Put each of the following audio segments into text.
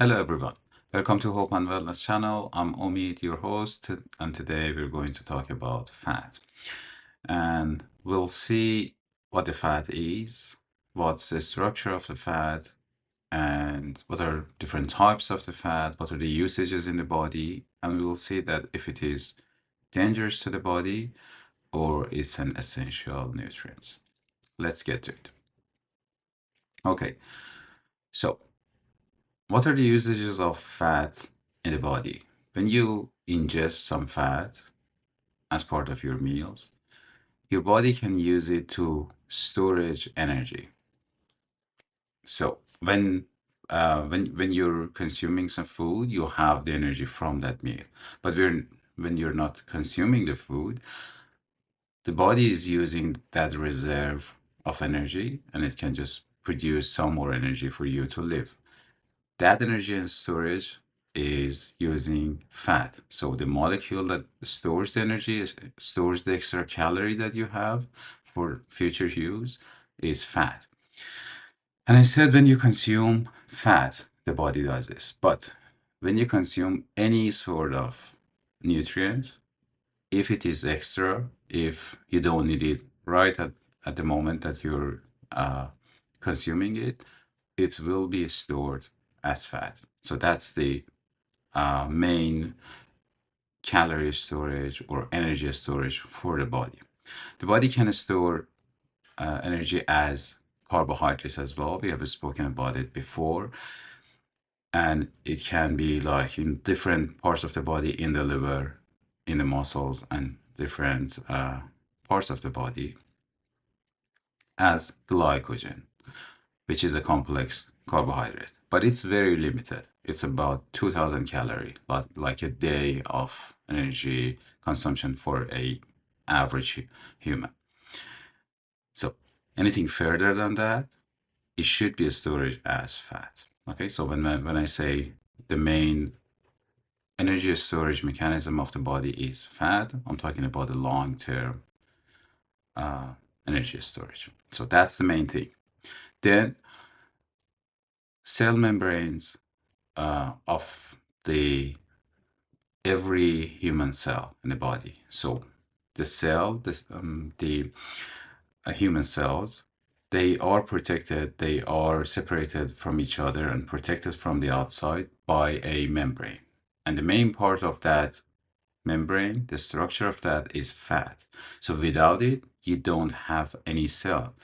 Hello everyone. Welcome to Hope and Wellness channel. I'm Omid, your host, and today we're going to talk about fat. And we'll see what the fat is, what's the structure of the fat, and what are different types of the fat, what are the usages in the body, and we will see that if it is dangerous to the body or it's an essential nutrient. Let's get to it. Okay, so what are the usages of fat in the body? When you ingest some fat as part of your meals, your body can use it to storage energy. So when you're consuming some food, you have the energy from that meal. But when you're not consuming the food, the body is using that reserve of energy, and it can just produce some more energy for you to live. That energy and storage is using fat. So the molecule that stores the energy, stores the extra calorie that you have for future use is fat. And I said when you consume fat, the body does this. But when you consume any sort of nutrient, if it is extra, if you don't need it right at the moment that you're consuming it, it will be stored as fat. So that's the main calorie storage or energy storage for the body. The body can store energy as carbohydrates as well. We have spoken about it before. And it can be like in different parts of the body, in the liver, in the muscles, and different parts of the body as glycogen, which is a complex carbohydrate, but it's very limited. It's about 2000 calorie, like a day of energy consumption for a average human. So anything further than that, it should be stored as fat. Okay, so when I say the main energy storage mechanism of the body is fat, I'm talking about the long-term energy storage. So that's the main thing. Then cell membranes of the every human cell in the body. So the cell, the human cells, they are protected, they are separated from each other and protected from the outside by a membrane. And the main part of that membrane, the structure of that is fat. So without it, you don't have any cell.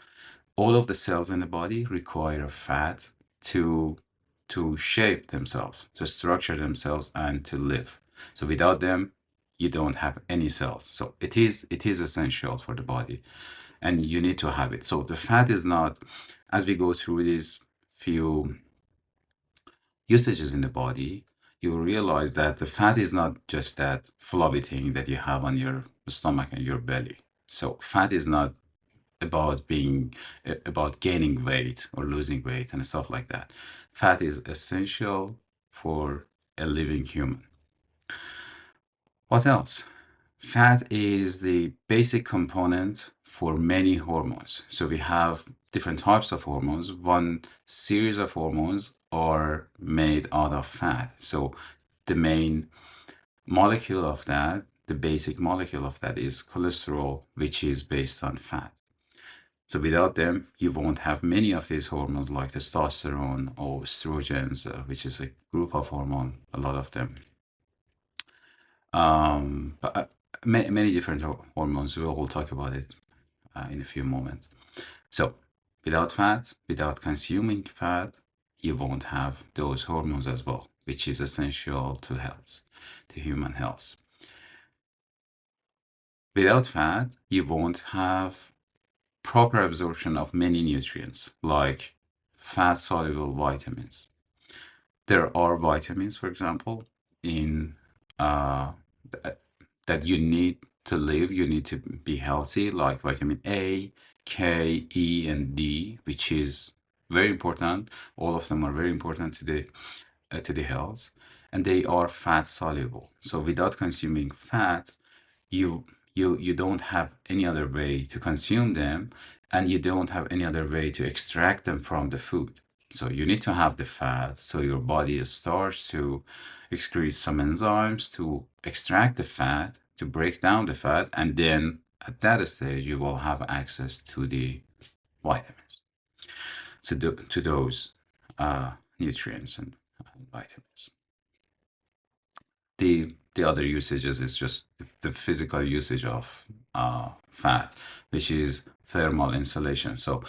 All of the cells in the body require fat to shape themselves, to structure themselves, and to live. So without them, you don't have any cells. So it is essential for the body, and you need to have it. So the fat is not, as we go through these few usages in the body, you realize that the fat is not just that flabby thing that you have on your stomach and your belly. So fat is not about gaining weight or losing weight and stuff like that. Fat is essential for a living human. What else? Fat is the basic component for many hormones. So we have different types of hormones. One series of hormones are made out of fat. So the main molecule of that, the basic molecule of that is cholesterol, which is based on fat. So without them, you won't have many of these hormones like testosterone or estrogens, which is a group of hormone, a lot of them. But many different hormones. We'll talk about it in a few moments. So without fat, without consuming fat, you won't have those hormones as well, which is essential to health, to human health. Without fat, you won't have proper absorption of many nutrients like fat-soluble vitamins. There are vitamins, for example, in that you need to live, you need to be healthy, like vitamin A, K, E, and D, which is very important. All of them are very important to the health, and they are fat soluble. So without consuming fat, you you don't have any other way to consume them, and you don't have any other way to extract them from the food. So you need to have the fat so your body starts to excrete some enzymes to extract the fat, to break down the fat, and then at that stage you will have access to the vitamins, to those nutrients and vitamins. The other usages is just the physical usage of fat, which is thermal insulation. So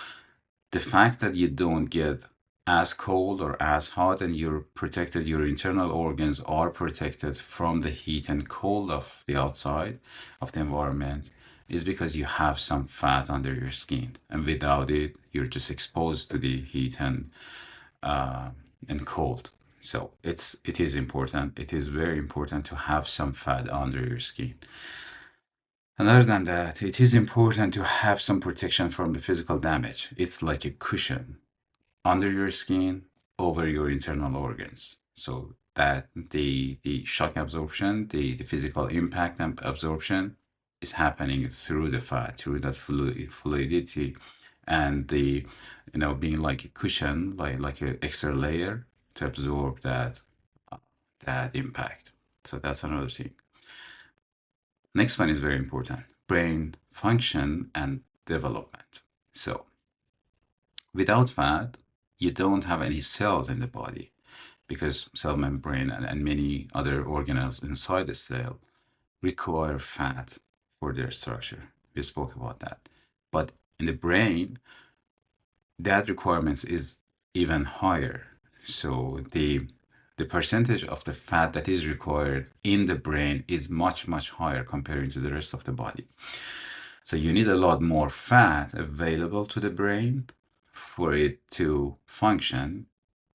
the fact that you don't get as cold or as hot and you're protected, your internal organs are protected from the heat and cold of the outside of the environment, is because you have some fat under your skin, and without it you're just exposed to the heat uh, and cold. So it is important. It is very important to have some fat under your skin. And other than that, it is important to have some protection from the physical damage. It's like a cushion under your skin over your internal organs, so that the shock absorption, the physical impact and absorption is happening through the fat, through that fluidity, and the being like a cushion, like an extra layer to absorb uh, that impact. So that's another thing. Next one is very important: brain function and development. So without fat, you don't have any cells in the body, because cell membrane and many other organelles inside the cell require fat for their structure. We spoke about that. But in the brain, that requirements is even higher. So the percentage of the fat that is required in the brain is much, much higher compared to the rest of the body. So you need a lot more fat available to the brain for it to function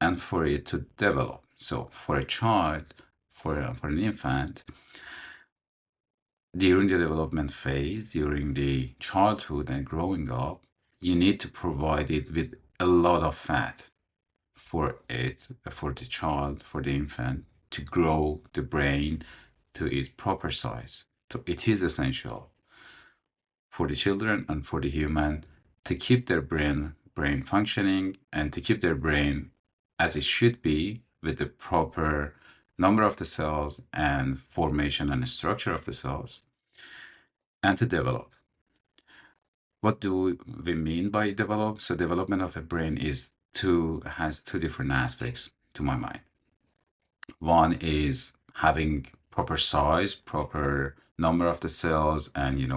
and for it to develop. So for a child, for an infant, during the development phase, during the childhood and growing up, you need to provide it with a lot of fat for it, for the child, for the infant to grow the brain to its proper size. So it is essential for the children and for the human to keep their brain functioning and to keep their brain as it should be, with the proper number of the cells and formation and structure of the cells, and to develop. What do we mean by develop? So development of the brain has two different aspects to my mind. One is having proper size, proper number of the cells, and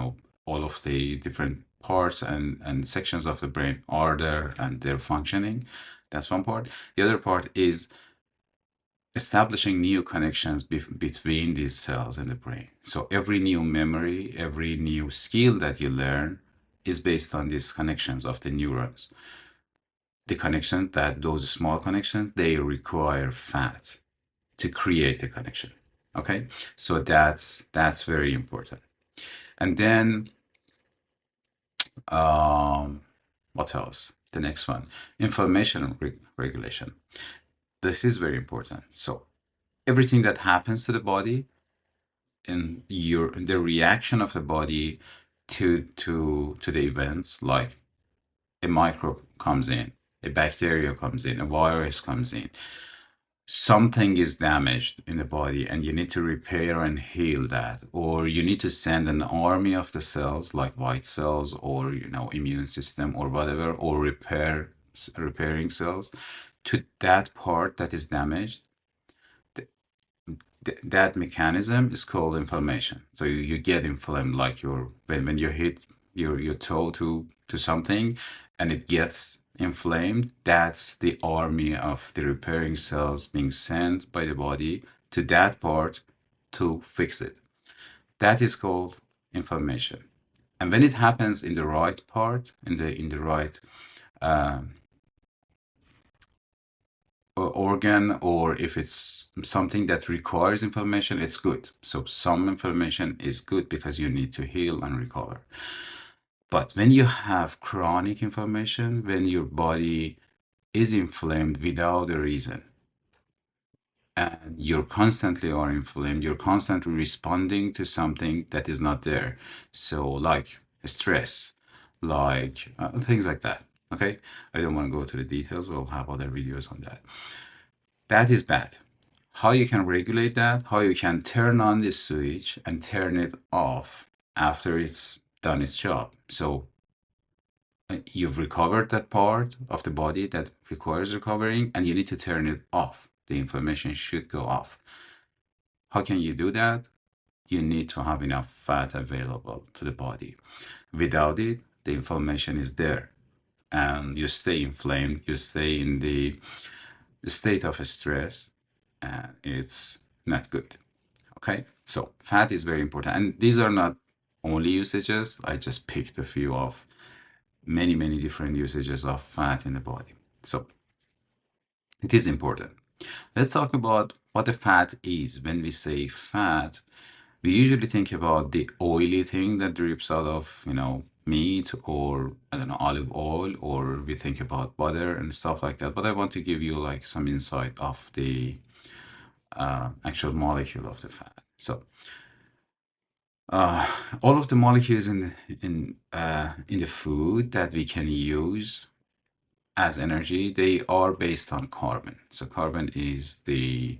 all of the different parts and sections of the brain are there and they're functioning. That's one part. The other part is establishing new connections between these cells in the brain. So every new memory, every new skill that you learn is based on these connections of the neurons. The connections, that those small connections, they require fat to create a connection. Okay, so that's very important. And then what else? The next one, inflammation regulation. This is very important. So everything that happens to the body, and the reaction of the body to the events, like a microbe comes in, a bacteria comes in, a virus comes in, something is damaged in the body and you need to repair and heal that, or you need to send an army of the cells like white cells or immune system or whatever, or repairing cells to that part that is damaged. That mechanism is called inflammation. So you get inflamed, like when you hit your toe to something and it gets inflamed. That's the army of the repairing cells being sent by the body to that part to fix it. That is called inflammation. And when it happens in the right part, in the right um, organ, or if it's something that requires inflammation, it's good. So some inflammation is good because you need to heal and recover. But when you have chronic inflammation, when your body is inflamed without a reason, and you're constantly are inflamed, you're constantly responding to something that is not there. So like stress, like things like that. Okay, I don't want to go to the details. We'll have other videos on that. That is bad. How you can regulate that, how you can turn on the switch and turn it off after it's done its job. So you've recovered that part of the body that requires recovering, and you need to turn it off. The inflammation should go off. How can you do that? You need to have enough fat available to the body. Without it, the inflammation is there, and you stay inflamed, you stay in the state of stress, and it's not good. Okay, so fat is very important, and these are not only usages. I just picked a few of many different usages of fat in the body. So it is important. Let's talk about what the fat is. When we say fat, we usually think about the oily thing that drips out of, meat, or I don't know, olive oil, or we think about butter and stuff like that. But I want to give you like some insight of the actual molecule of the fat. So uh, all of the molecules in the food that we can use as energy, they are based on carbon. So carbon is the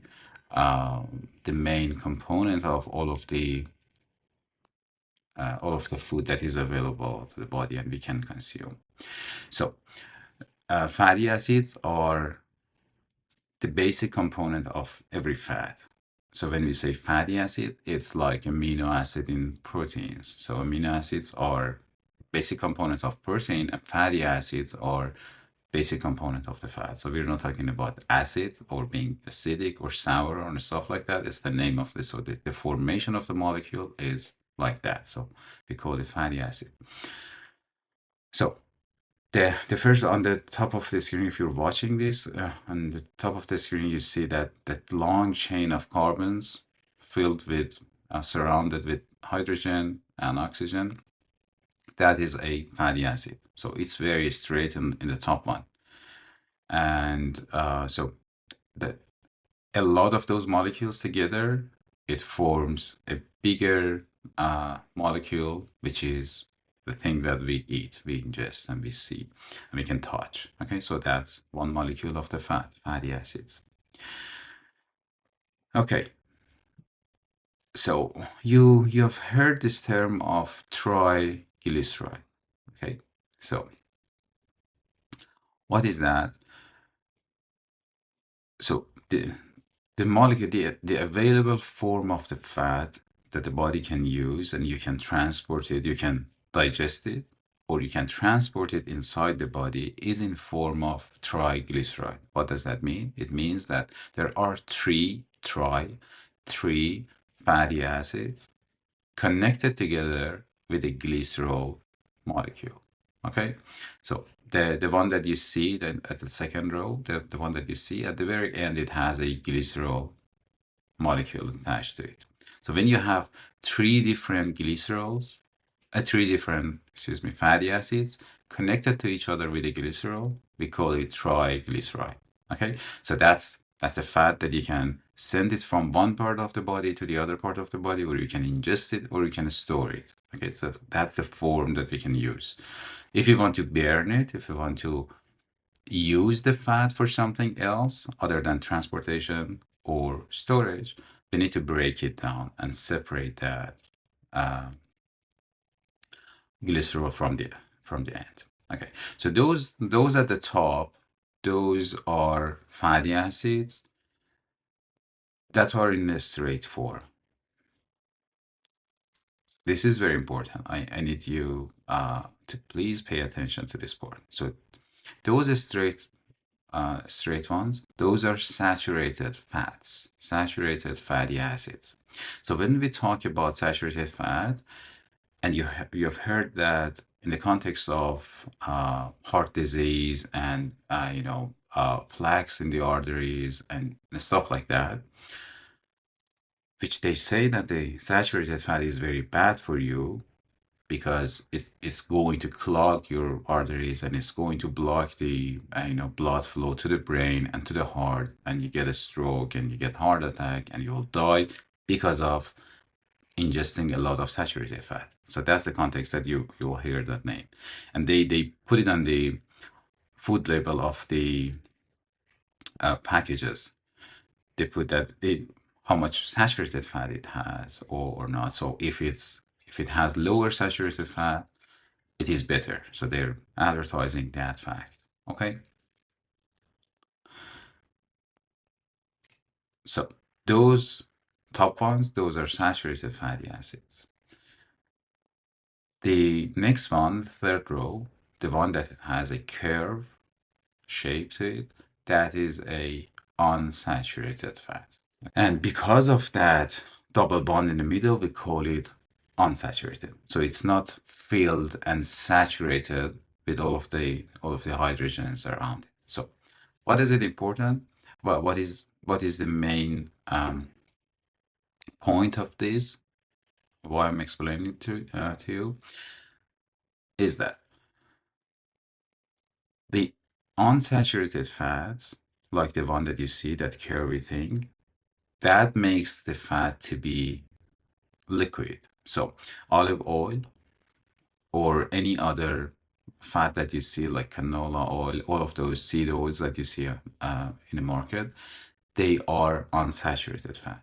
main component of all of the food that is available to the body and we can consume. So fatty acids are the basic component of every fat. So when we say fatty acid, it's like amino acid in proteins. So amino acids are basic component of protein, and fatty acids are basic component of the fat. So we're not talking about acid or being acidic or sour or stuff like that. It's the name of this. So the formation of the molecule is like that. So we call it fatty acid. So the first on the top of the screen, if you're watching this, on the top of the screen, you see that long chain of carbons filled with, surrounded with hydrogen and oxygen. That is a fatty acid. So it's very straight in the top one. And so the, a lot of those molecules together, it forms a bigger molecule, which is the thing that we eat, we ingest, and we see, and we can touch. Okay, so that's one molecule of the fatty acids. Okay, so you have heard this term of triglyceride. Okay, so what is that? So the molecule, the available form of the fat that the body can use, and you can transport it, you can digest it, or you can transport it inside the body, is in form of triglyceride. What does that mean? It means that there are three fatty acids connected together with a glycerol molecule. Okay, so the one that you see then at the second row, the one that you see at the very end, it has a glycerol molecule attached to it. So when you have three different, excuse me, fatty acids connected to each other with a glycerol, we call it triglyceride. Okay, so that's a fat that you can send it from one part of the body to the other part of the body, or you can ingest it, or you can store it. Okay, so that's the form that we can use. If you want to burn it, if you want to use the fat for something else other than transportation or storage, we need to break it down and separate that uh, glycerol from the end. Okay, so those at the top, those are fatty acids that are in a straight form. This is very important. I need you to please pay attention to this part. So those straight ones, those are saturated fats, saturated fatty acids. So when we talk about saturated fat, and you've heard that in the context of heart disease and plaques in the arteries and stuff like that, which they say that the saturated fat is very bad for you because it's going to clog your arteries and it's going to block the blood flow to the brain and to the heart, and you get a stroke and you get heart attack and you will die because of ingesting a lot of saturated fat. So that's the context that you will hear that name, and they put it on the food label of the packages. They put that how much saturated fat it has or not. So if it has lower saturated fat, it is better. So they're advertising that fact. Okay. So those top ones, those are saturated fatty acids. The next one, third row, the one that has a curve shape to it, that is a unsaturated fat. And because of that double bond in the middle, we call it unsaturated. So it's not filled and saturated with all of the hydrogens around it. So what is it important? Well, what is the main point of this? Why I'm explaining to you is that the unsaturated fats, like the one that you see, that curvy thing, that makes the fat to be liquid. So olive oil or any other fat that you see, like canola oil, all of those seed oils that you see in the market, they are unsaturated fat.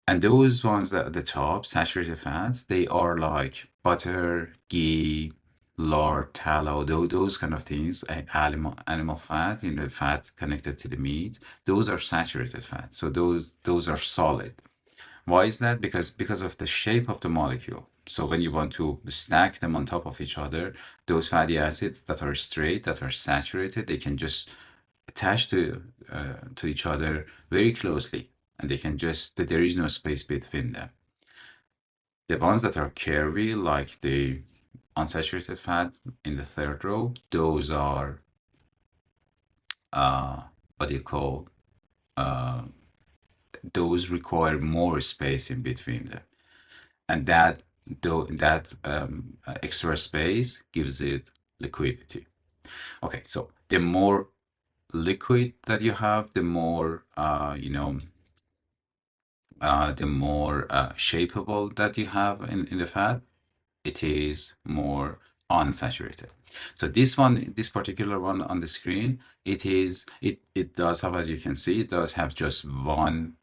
And those ones that at the top, saturated fats, they are like butter, ghee, lard, tallow, those kind of things, animal fat, fat connected to the meat. Those are saturated fats. So those are solid. Why is that? Because of the shape of the molecule. So when you want to stack them on top of each other, those fatty acids that are straight, that are saturated, they can just attach to each other very closely, and they can just there is no space between them. The ones that are curvy, like the unsaturated fat in the third row, those are uh, what do you call uh, those require more space in between them, and that extra space gives it liquidity. Okay, so the more liquid that you have, the more the more shapeable that you have in the fat, it is more unsaturated. So this particular one on the screen, it does have, as you can see, it does have just one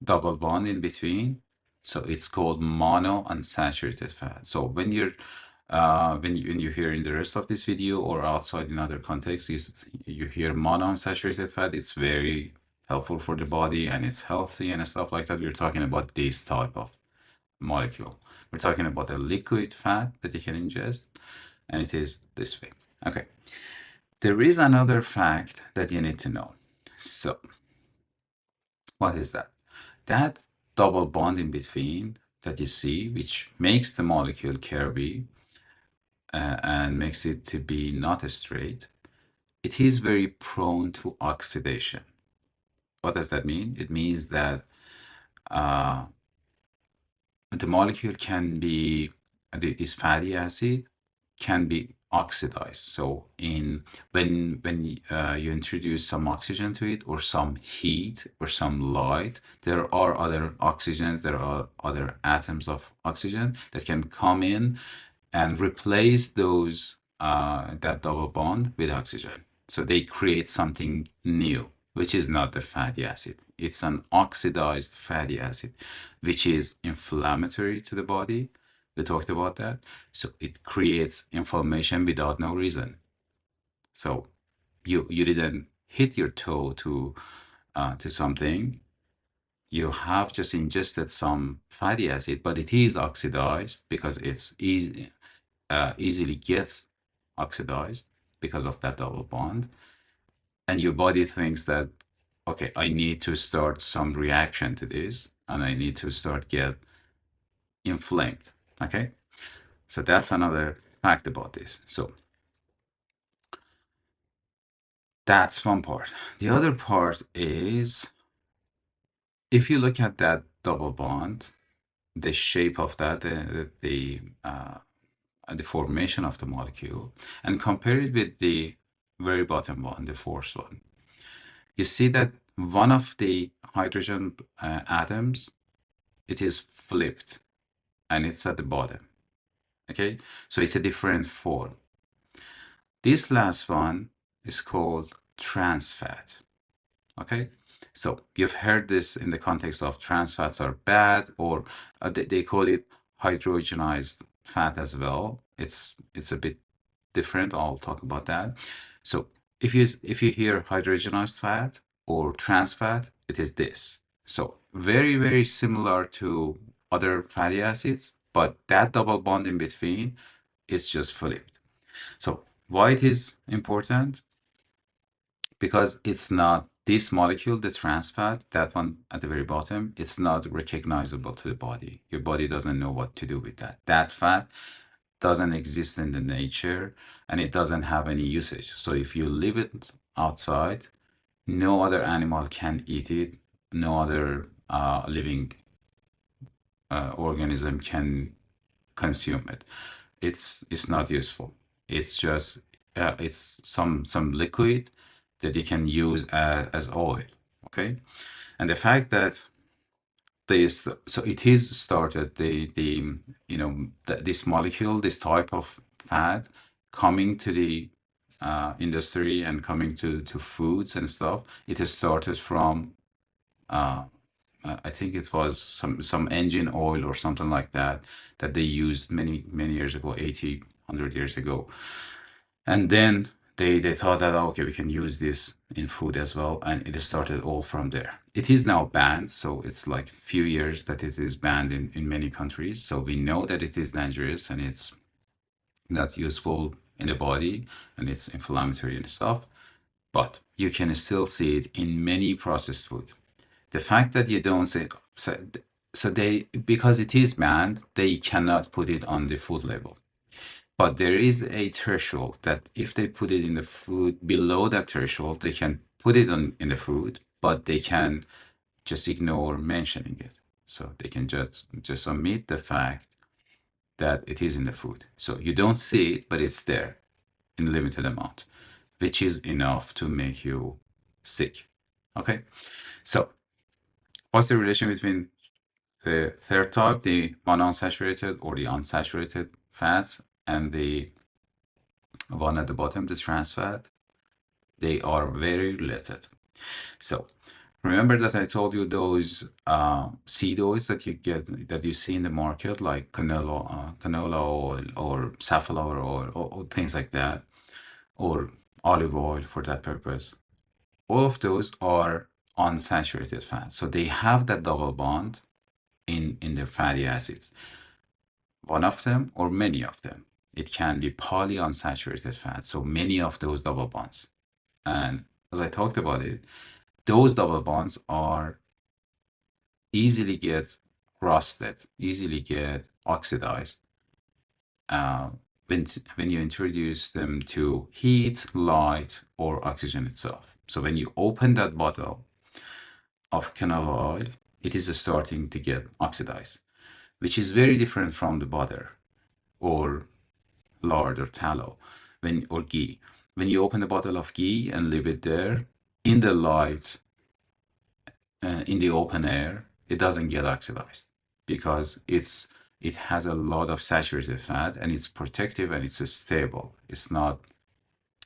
double bond in between. So it's called mono unsaturated fat. So when you hear in the rest of this video or outside in other contexts, you hear mono unsaturated fat, it's very helpful for the body and it's healthy and stuff like that. We're talking about this type of molecule. We're talking about a liquid fat that you can ingest, and it is this way. Okay. There is another fact that you need to know. So, what is that? That double bond in between that you see, which makes the molecule curvy and makes it to be not straight, it is very prone to oxidation. What does that mean? It means that uh, the molecule can be, this fatty acid can be oxidized. So when you introduce some oxygen to it or some heat or some light, there are other oxygens, there are other atoms of oxygen that can come in and replace those that double bond with oxygen. So they create something new, which is not the fatty acid. It's an oxidized fatty acid, which is inflammatory to the body. We talked about that. So it creates inflammation without no reason. So you didn't hit your toe to something. You have just ingested some fatty acid, but it is oxidized because it's easily gets oxidized because of that double bond. And your body thinks that, okay, I need to start some reaction to this and I need to start get inflamed. Okay. So that's another fact about this. So that's one part. The other part is if you look at that double bond, the shape of that, the formation of the molecule, and compare it with the very bottom one, the fourth one, you see that one of the hydrogen atoms, it is flipped and it's at the bottom. Okay, so it's a different form. This last one is called trans fat. Okay, so you've heard this in the context of trans fats are bad, or they call it hydrogenized fat as well. It's a bit different. I'll talk about that. So if you hear hydrogenized fat or trans fat, it is this. So very similar to other fatty acids, but that double bond in between is just flipped. So why it is important? Because it's not this molecule, the trans fat, that one at the very bottom, it's not recognizable to the body. Your body doesn't know what to do with that. That fat doesn't exist in the nature and it doesn't have any usage. So if you leave it outside, no other animal can eat it. No other living organism can consume it. It's not useful. It's just it's some liquid that you can use as oil. Okay, and the fact that this so it is started the this molecule, this type of fat coming to the industry and coming to foods and stuff. It has started from uh, I think it was some engine oil or something like that that they used many years ago, 80, 100 years ago. And then they thought that, okay, we can use this in food as well, and it started all from there. It is now banned, so it's like few years that it is banned in many countries. So we know that it is dangerous and it's not useful in the body and it's inflammatory and stuff, but you can still see it in many processed food. The fact that you don't say so, so they because it is banned, they cannot put it on the food label. But there is a threshold that if they put it in the food below that threshold, they can put it on in the food, but they can just ignore mentioning it. So they can just omit the fact that it is in the food. So you don't see it, but it's there in limited amount, which is enough to make you sick. Okay, so what's the relation between the third type, the monounsaturated or the unsaturated fats, and the one at the bottom, the trans fat? They are very related. So remember that I told you those seed oils that you get that you see in the market, like canola oil or safflower oil or things like that, or olive oil for that purpose. All of those are unsaturated fats. So they have that double bond in their fatty acids. One of them or many of them. It can be polyunsaturated fat. So many of those double bonds. And as I talked about it, those double bonds are easily get rusted, easily get oxidized uh, when you introduce them to heat, light, or oxygen itself. So when you open that bottle of canola oil, it is starting to get oxidized, which is very different from the butter or lard or tallow or ghee. When you open a bottle of ghee and leave it there in the light, in the open air, it doesn't get oxidized because it has a lot of saturated fat and it's protective and it's stable. It's not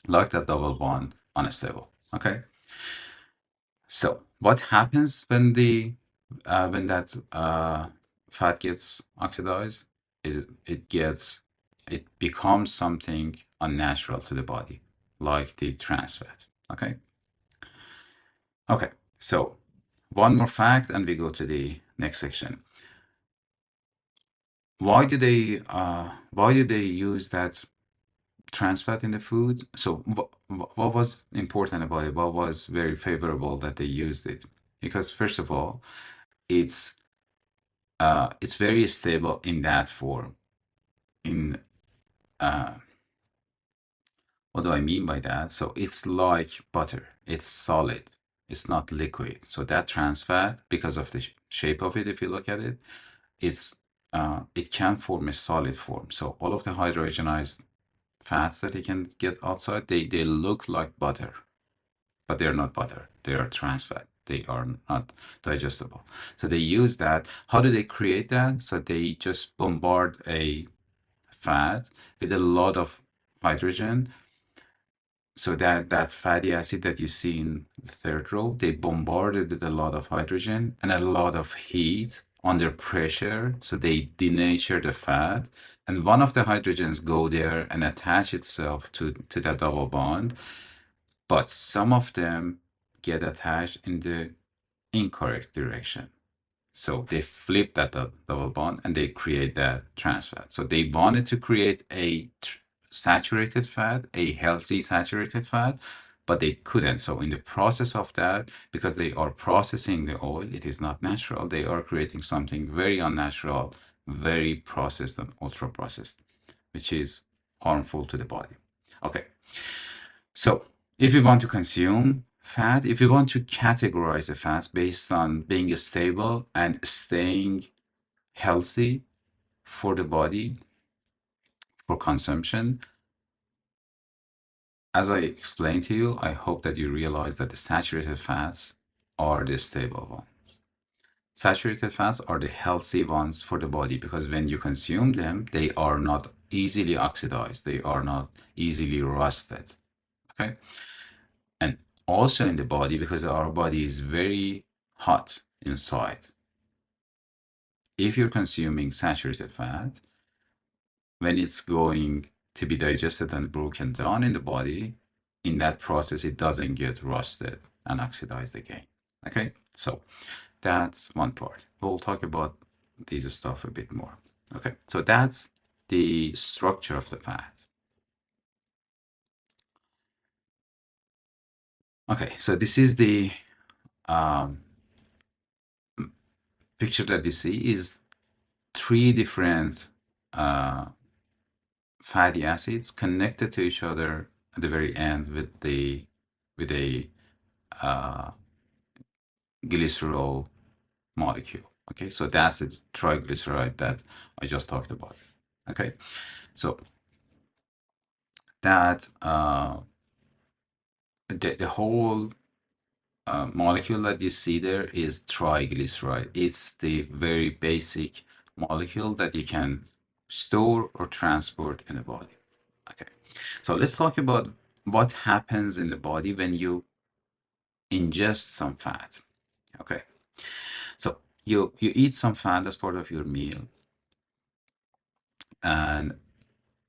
like that double bond unstable. Okay. So what happens when that fat gets oxidized? It becomes something unnatural to the body, like the trans fat. Okay. Okay. So one more fact, and we go to the next section. Why do they use that trans fat in the food? So what was important about it? What was very favorable that they used it? Because first of all, it's it's very stable in that form. In uh, what do I mean by that? So it's like butter. It's solid. It's not liquid. So that trans fat, because of the shape of it, if you look at it, it can form a solid form. So all of the hydrogenized fats that you can get outside, they look like butter, but they're not butter. They are trans fat. They are not digestible. So they use that. How do they create that? So they just bombard a fat with a lot of hydrogen, So that fatty acid that you see in the third row, they bombarded with a lot of hydrogen and a lot of heat under pressure. So they denature the fat, and one of the hydrogens go there and attach itself to that double bond. But some of them get attached in the incorrect direction. So they flip that double bond and they create that trans fat. So they wanted to create a saturated fat, a healthy saturated fat, but they couldn't. So in the process of that, because they are processing the oil, it is not natural. They are creating something very unnatural, very processed and ultra processed, which is harmful to the body. Okay. So if you want to consume fat, if you want to categorize the fats based on being stable and staying healthy for the body for consumption, as I explained to you, I hope that you realize that the saturated fats are the stable ones. Saturated fats are the healthy ones for the body because when you consume them, they are not easily oxidized, they are not easily rusted. Okay. And also in the body, because our body is very hot inside. If you're consuming saturated fat, when it's going to be digested and broken down in the body, in that process, it doesn't get rusted and oxidized again. Okay, so that's one part. We'll talk about these stuff a bit more. Okay, so that's the structure of the fat. Okay, so this is the um, picture that you see is three different uh, fatty acids connected to each other at the very end with a uh, glycerol molecule. Okay, so that's the triglyceride that I just talked about. Okay, so that the whole molecule that you see there is triglyceride. It's the very basic molecule that you can store or transport in the body. Okay, so let's talk about what happens in the body when you ingest some fat. Okay, so you eat some fat as part of your meal, and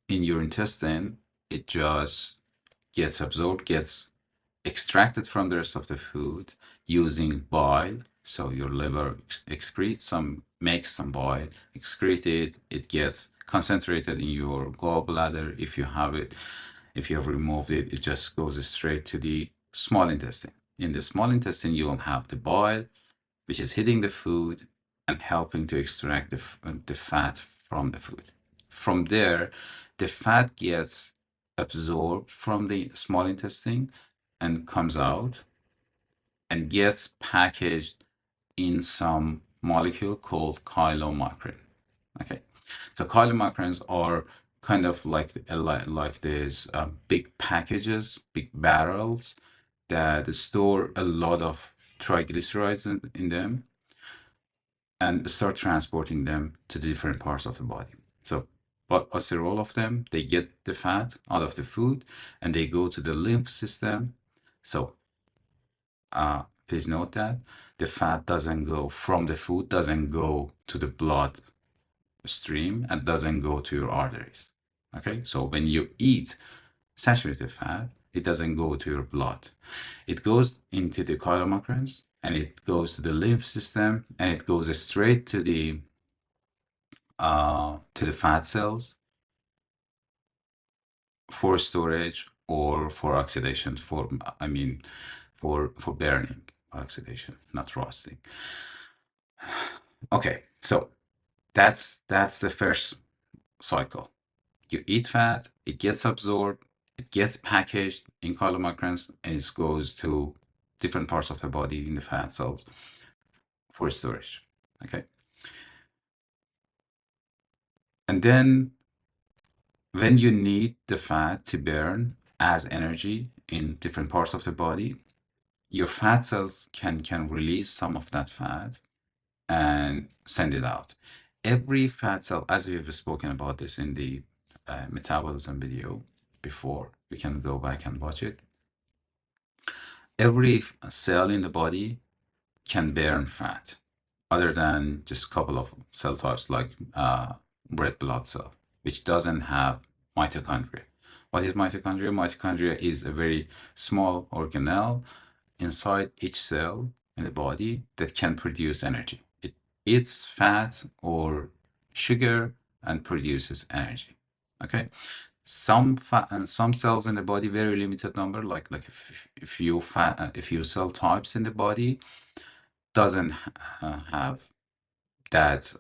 in your intestine, it just gets absorbed, gets extracted from the rest of the food using bile. So your liver excretes some, makes some bile, excrete it, it gets concentrated in your gallbladder. If you have it, if you have removed it, it just goes straight to the small intestine. In the small intestine, you will have the bile, which is hitting the food and helping to extract the fat from the food. From there, the fat gets absorbed from the small intestine and comes out and gets packaged in some molecule called chylomicron. Okay, so chylomicrons are kind of like these big packages, big barrels that store a lot of triglycerides in them and start transporting them to the different parts of the body. So what's the role of them? They get the fat out of the food and they go to the lymph system. So please note that the fat doesn't go from the food, doesn't go to the blood stream and doesn't go to your arteries. Okay, so when you eat saturated fat, it doesn't go to your blood. It goes into the chylomicrons and it goes to the lymph system and it goes straight to the fat cells for storage or for oxidation. For I mean, for burning, oxidation, not roasting. Okay, so that's the first cycle. You eat fat, it gets absorbed, it gets packaged in chylomicrons, and it goes to different parts of the body in the fat cells for storage. Okay. And then when you need the fat to burn as energy in different parts of the body, your fat cells can release some of that fat and send it out. Every fat cell, as we've spoken about this in the metabolism video, before. We can go back and watch it. Every cell in the body can burn fat, other than just a couple of cell types like red blood cell, which doesn't have mitochondria. What is mitochondria? Mitochondria is a very small organelle inside each cell in the body that can produce energy. It eats fat or sugar and produces energy. Okay, some fat and some cells in the body, very limited number, like a few fat, a few cell types in the body doesn't have that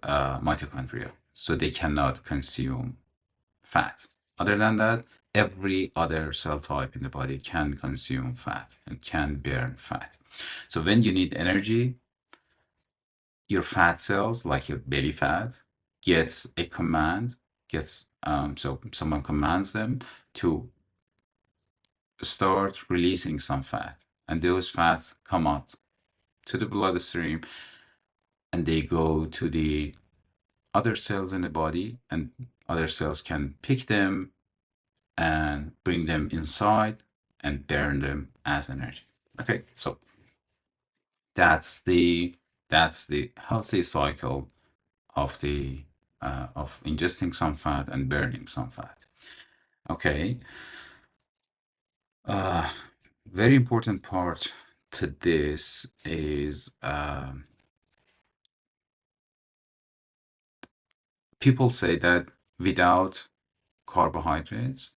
mitochondria, so they cannot consume fat. Other than that, every other cell type in the body can consume fat and can burn fat. So when you need energy, your fat cells, like your belly fat, gets a command, so someone commands them to start releasing some fat, and those fats come out to the bloodstream and they go to the other cells in the body, and other cells can pick them and bring them inside and burn them as energy. Okay, so that's the that's the healthy cycle of the of ingesting some fat and burning some fat. Okay, uh, very important part to this is people say that without carbohydrates,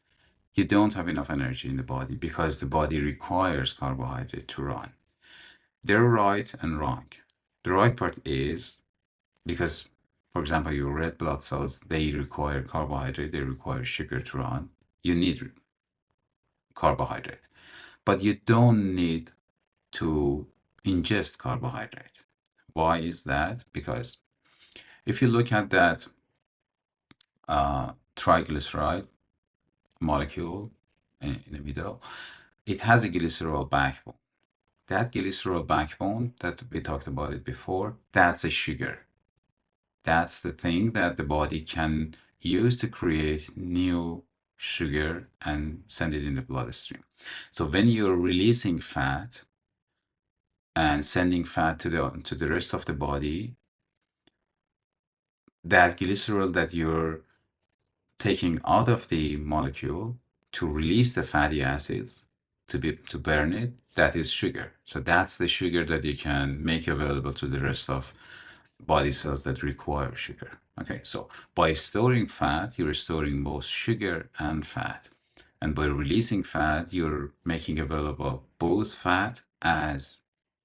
you don't have enough energy in the body because the body requires carbohydrate to run. They're right and wrong. The right part is because, for example, your red blood cells, they require carbohydrate, they require sugar to run. You need carbohydrate, but you don't need to ingest carbohydrate. Why is that? Because if you look at that triglyceride molecule in the middle, it has a glycerol backbone. That glycerol backbone that we talked about it before, that's a sugar. That's the thing that the body can use to create new sugar and send it in the bloodstream. So when you're releasing fat and sending fat to the rest of the body, that glycerol that you're taking out of the molecule to release the fatty acids to burn it, that is sugar. So that's the sugar that you can make available to the rest of body cells that require sugar. Okay, so by storing fat, you're storing both sugar and fat. And by releasing fat, you're making available both fat as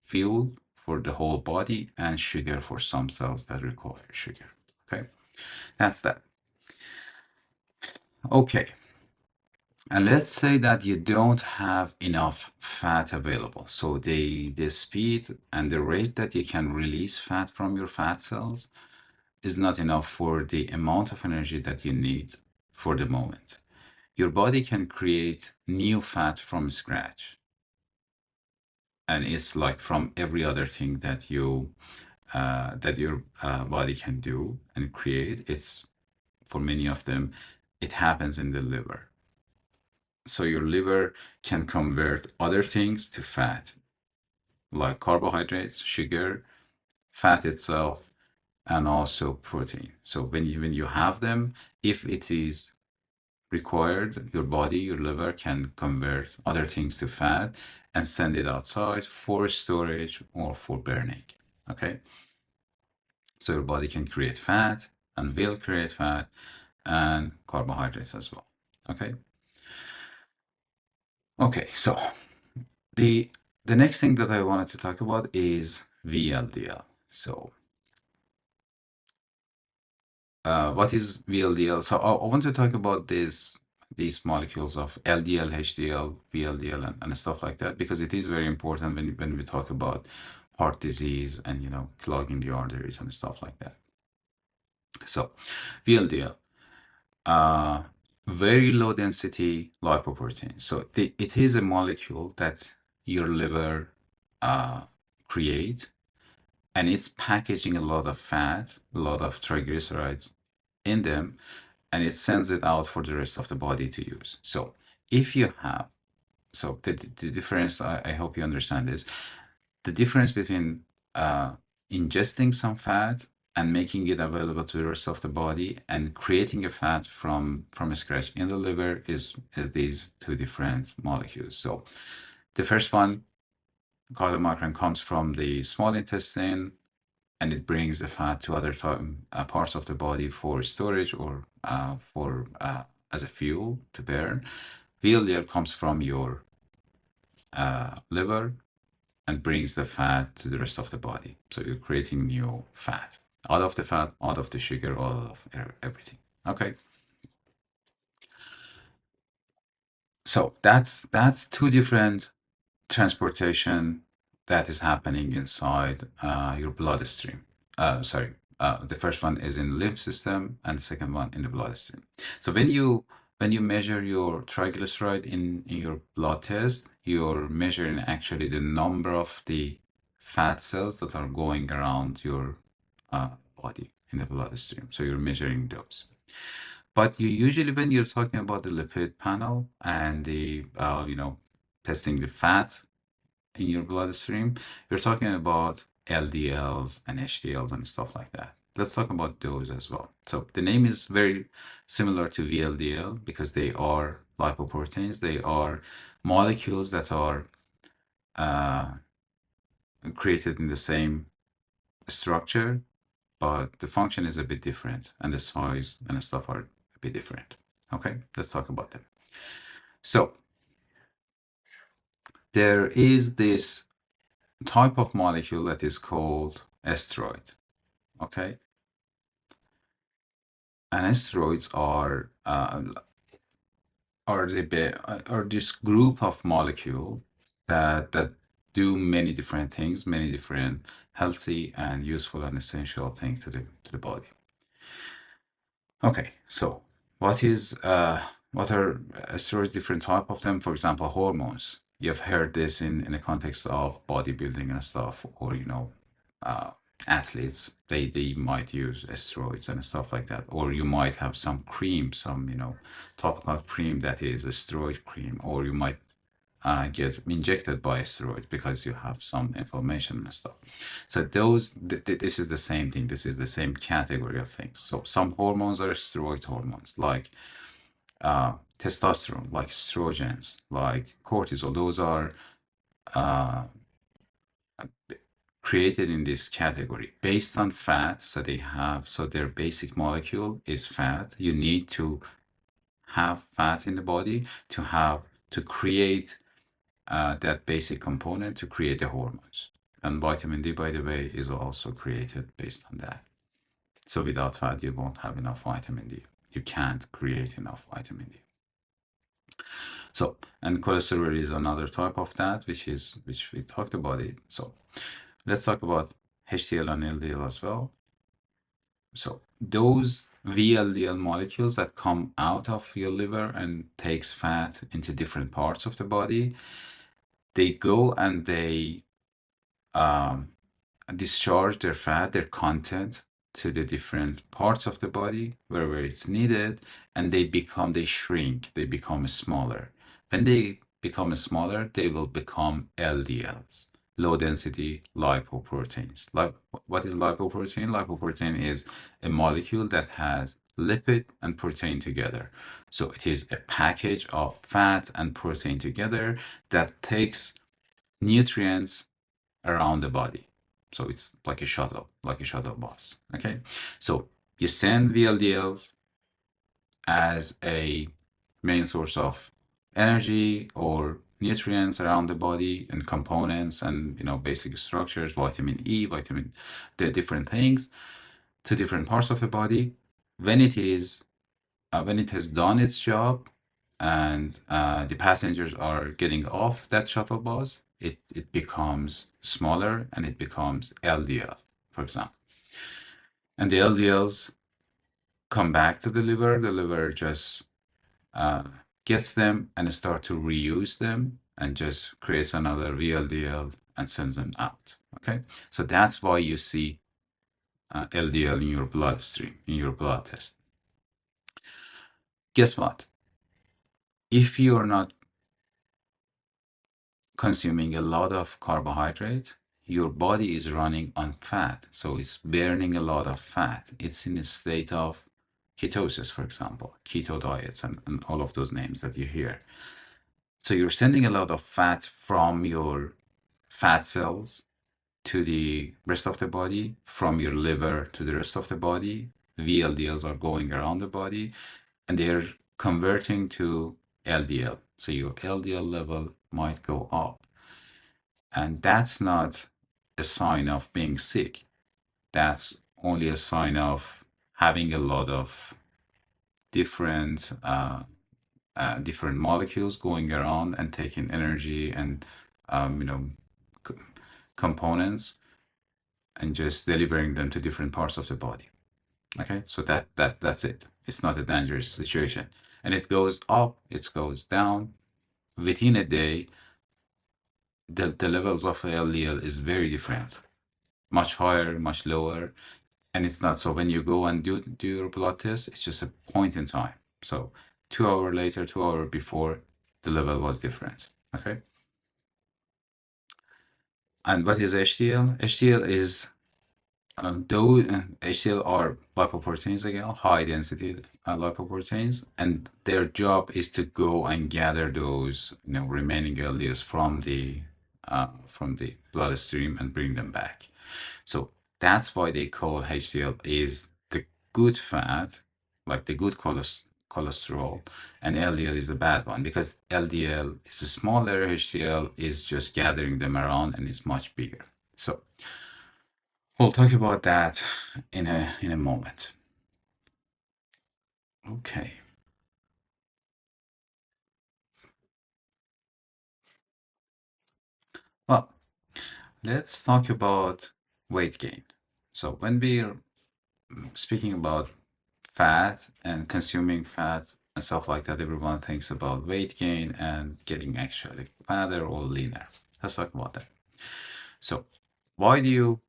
fuel for the whole body and sugar for some cells that require sugar. Okay, that's that. Okay, and let's say that you don't have enough fat available. So the speed and the rate that you can release fat from your fat cells is not enough for the amount of energy that you need for the moment. Your body can create new fat from scratch. And it's like from every other thing that your body can do and create. It's for many of them, it happens in the liver. So your liver can convert other things to fat, like carbohydrates, sugar, fat itself, and also protein. So when you have them, if it is required, your body, your liver can convert other things to fat and send it outside for storage or for burning. Okay? So your body can create fat and will create fat and carbohydrates as well. Okay? Okay, so the the next thing that I wanted to talk about is VLDL. So what is VLDL? So I want to talk about these molecules of LDL, HDL, VLDL, and stuff like that because it is very important when we talk about heart disease and clogging the arteries and stuff like that. So VLDL, uh, very low density lipoprotein. So it is a molecule that your liver create, and it's packaging a lot of fat, a lot of triglycerides in them, and it sends it out for the rest of the body to use. So if you have, so the difference, I hope you understand this, the difference between ingesting some fat and making it available to the rest of the body and creating a fat from scratch in the liver is these two different molecules. So the first one, chylomicron, comes from the small intestine and it brings the fat to other parts of the body for storage or for as a fuel to burn. VLDL comes from your liver and brings the fat to the rest of the body. So you're creating new fat. Out of the fat, out of the sugar, out of everything. Okay. So that's two different transportation that is happening inside your bloodstream. Sorry, the first one is in the lymph system, and the second one in the bloodstream. So when you measure your triglyceride in your blood test, you're measuring actually the number of the fat cells that are going around your uh, body in the bloodstream. So you're measuring those. But you usually, when you're talking about the lipid panel and the, testing the fat in your bloodstream, you're talking about LDLs and HDLs and stuff like that. Let's talk about those as well. So the name is very similar to VLDL because they are lipoproteins. They are molecules that are uh, created in the same structure, but the function is a bit different and the size and the stuff are a bit different. Okay, let's talk about them. So there is this type of molecule that is called steroid. Okay, and steroids are this group of molecule that do many different things, many different healthy and useful and essential things to the body. Okay, so what are steroids? Different type of them. For example, hormones. You've heard this in the context of bodybuilding and stuff, or uh, athletes. They might use steroids and stuff like that, or you might have some cream, some topical cream that is a steroid cream, or you might get injected by a steroid because you have some inflammation and stuff. So this is the same thing. This is the same category of things. So some hormones are steroid hormones, like testosterone, like estrogens, like cortisol. Those are uh, created in this category based on fat. So their basic molecule is fat. You need to have fat in the body to create that basic component to create the hormones. And vitamin D, by the way, is also created based on that. So without fat, you won't have enough vitamin D. You can't create enough vitamin D. So, and cholesterol is another type of that, which we talked about it. So let's talk about HDL and LDL as well. So those VLDL molecules that come out of your liver and takes fat into different parts of the body, they go and they um, discharge their fat, their content to the different parts of the body wherever it's needed, and they shrink, they become smaller. When they become smaller, they will become LDLs, low density lipoproteins. Like, what is lipoprotein? Lipoprotein is a molecule that has lipid and protein together. So it is a package of fat and protein together that takes nutrients around the body. So it's like a shuttle bus. Okay. So you send VLDLs as a main source of energy or nutrients around the body and components and basic structures, vitamin E, the different things to different parts of the body. When when it has done its job and the passengers are getting off that shuttle bus, it becomes smaller and it becomes LDL, for example. And the LDLs come back to the liver. The liver just uh, gets them and start to reuse them and just creates another VLDL and sends them out. Okay, so that's why you see LDL in your bloodstream, in your blood test. Guess what? if you're not consuming a lot of carbohydrate, your body is running on fat. So it's burning a lot of fat. It's in a state of ketosis, for example, keto diets, and all of those names that you hear. So you're sending a lot of fat from your fat cells to the rest of the body, from your liver to the rest of the body. VLDLs are going around the body and they're converting to LDL. So your LDL level might go up. And that's not a sign of being sick. That's only a sign of having a lot of different different molecules going around and taking energy and you know c- components and just delivering them to different parts of the body. Okay, so that's it. It's not a dangerous situation, and it goes up, it goes down within a day. The levels of LDL is very different, much higher, much lower, and it's not. So when you go and do your blood test, it's just a point in time. So 2 hours later, 2 hours before, the level was different. Okay, and what is HDL? HDL is though HDL are lipoproteins again, high density lipoproteins, and their job is to go and gather those remaining LDLs from the bloodstream and bring them back. So that's why they call HDL is the good fat, like the good cholesterol, and LDL is the bad one because LDL is a smaller, HDL is just gathering them around and it's much bigger. So we'll talk about that in a moment. Okay. Well, let's talk about weight gain. So when we're speaking about fat and consuming fat and stuff like that, everyone thinks about weight gain and getting actually fatter or leaner. Let's talk about that. So why do you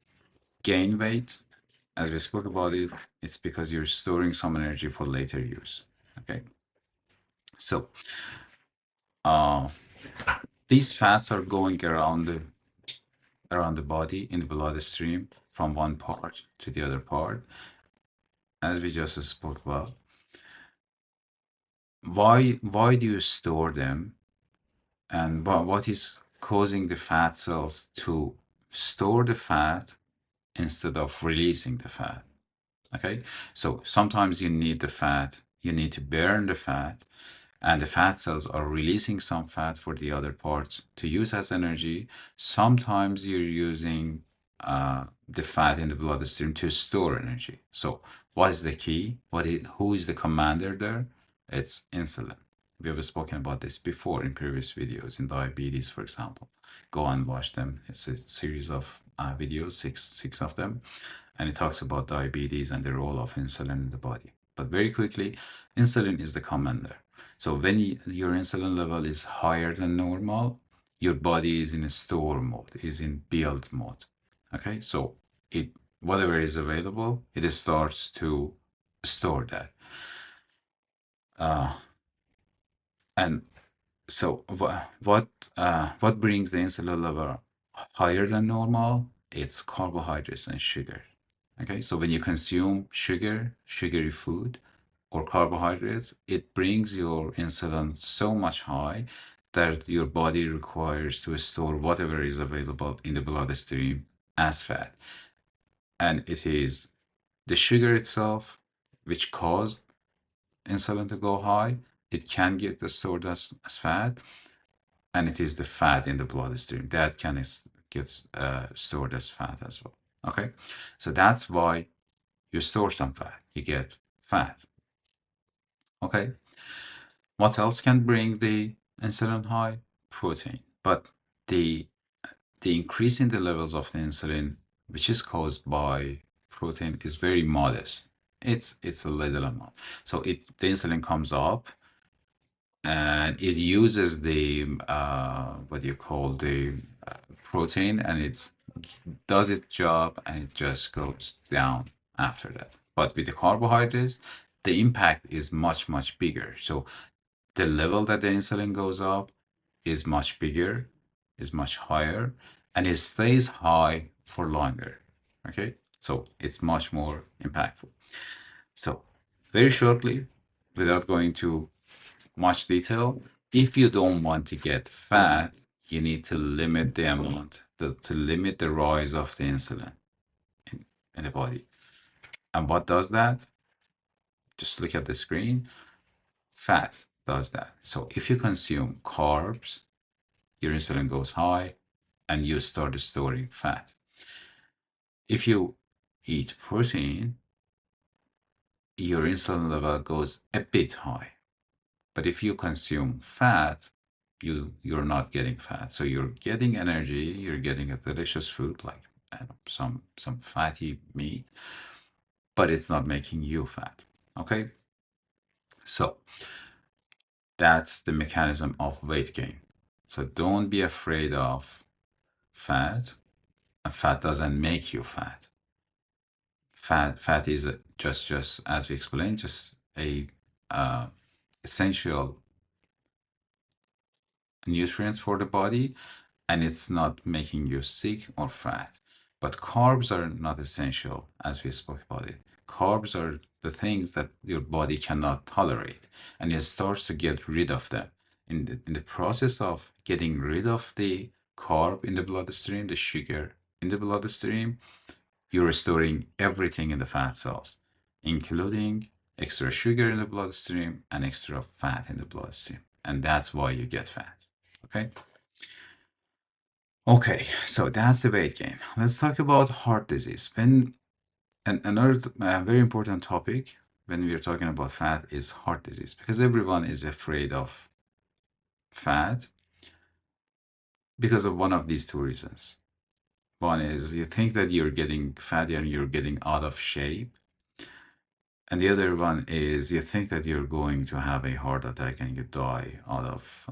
gain weight? As we spoke about it, it's because you're storing some energy for later use. Okay. So uh, these fats are going around the body in the bloodstream from one part to the other part, as we just spoke about. Why do you store them, and what is causing the fat cells to store the fat instead of releasing the fat? Okay, so sometimes you need the fat, you need to burn the fat, and the fat cells are releasing some fat for the other parts to use as energy. Sometimes you're using the fat in the bloodstream to store energy. So, what is the key? Who is the commander there? It's insulin. We have spoken about this before in previous videos in diabetes, for example. Go and watch them. It's a series of videos, six of them, and it talks about diabetes and the role of insulin in the body. But very quickly, insulin is the commander. So when your insulin level is higher than normal, your body is in a store mode, is in build mode. Okay, so it whatever is available, it starts to store that. Uh, and so what brings the insulin level higher than normal? It's carbohydrates and sugar. Okay, so when you consume sugar, sugary food, or carbohydrates, it brings your insulin so much high that your body requires to store whatever is available in the bloodstream as fat. And it is the sugar itself which caused insulin to go high. It can get stored as fat, and it is the fat in the bloodstream that can get stored as fat as well. Okay, so that's why you store some fat, you get fat. Okay, what else can bring the insulin high? Protein. But the the increase in the levels of the insulin, which is caused by protein, is very modest. It's a little amount. So the insulin comes up and it uses the what you call the protein, and it does its job and it just goes down after that. But with the carbohydrates, the impact is much bigger. So the level that the insulin goes up is much bigger, is much higher, and it stays high for longer. Okay, so it's much more impactful. So, very shortly, without going to much detail, if you don't want to get fat, you need to limit the amount, to limit the rise of the insulin in, in the body. And what does that? Just look at the screen. Fat does that. So if you consume carbs, your insulin goes high and you start storing fat. If you eat protein, your insulin level goes a bit high. But if you consume fat, you're not getting fat. So you're getting energy, you're getting a delicious food like some fatty meat, but it's not making you fat. Okay? So that's the mechanism of weight gain. So don't be afraid of fat. And fat doesn't make you fat. Fat is just as we explained, just a uh, essential nutrients for the body, and it's not making you sick or fat. But carbs are not essential, as we spoke about it. Carbs are the things that your body cannot tolerate, and it starts to get rid of them. In the process of getting rid of the carb in the bloodstream, the sugar in the bloodstream, you're restoring everything in the fat cells, including extra sugar in the bloodstream and extra fat in the bloodstream. And that's why you get fat. Okay. Okay, so that's the weight gain. Let's talk about heart disease. Another very important topic when we are talking about fat is heart disease, because everyone is afraid of fat because of one of these two reasons. One is you think that you're getting fatty and you're getting out of shape. And the other one is you think that you're going to have a heart attack and you die out of,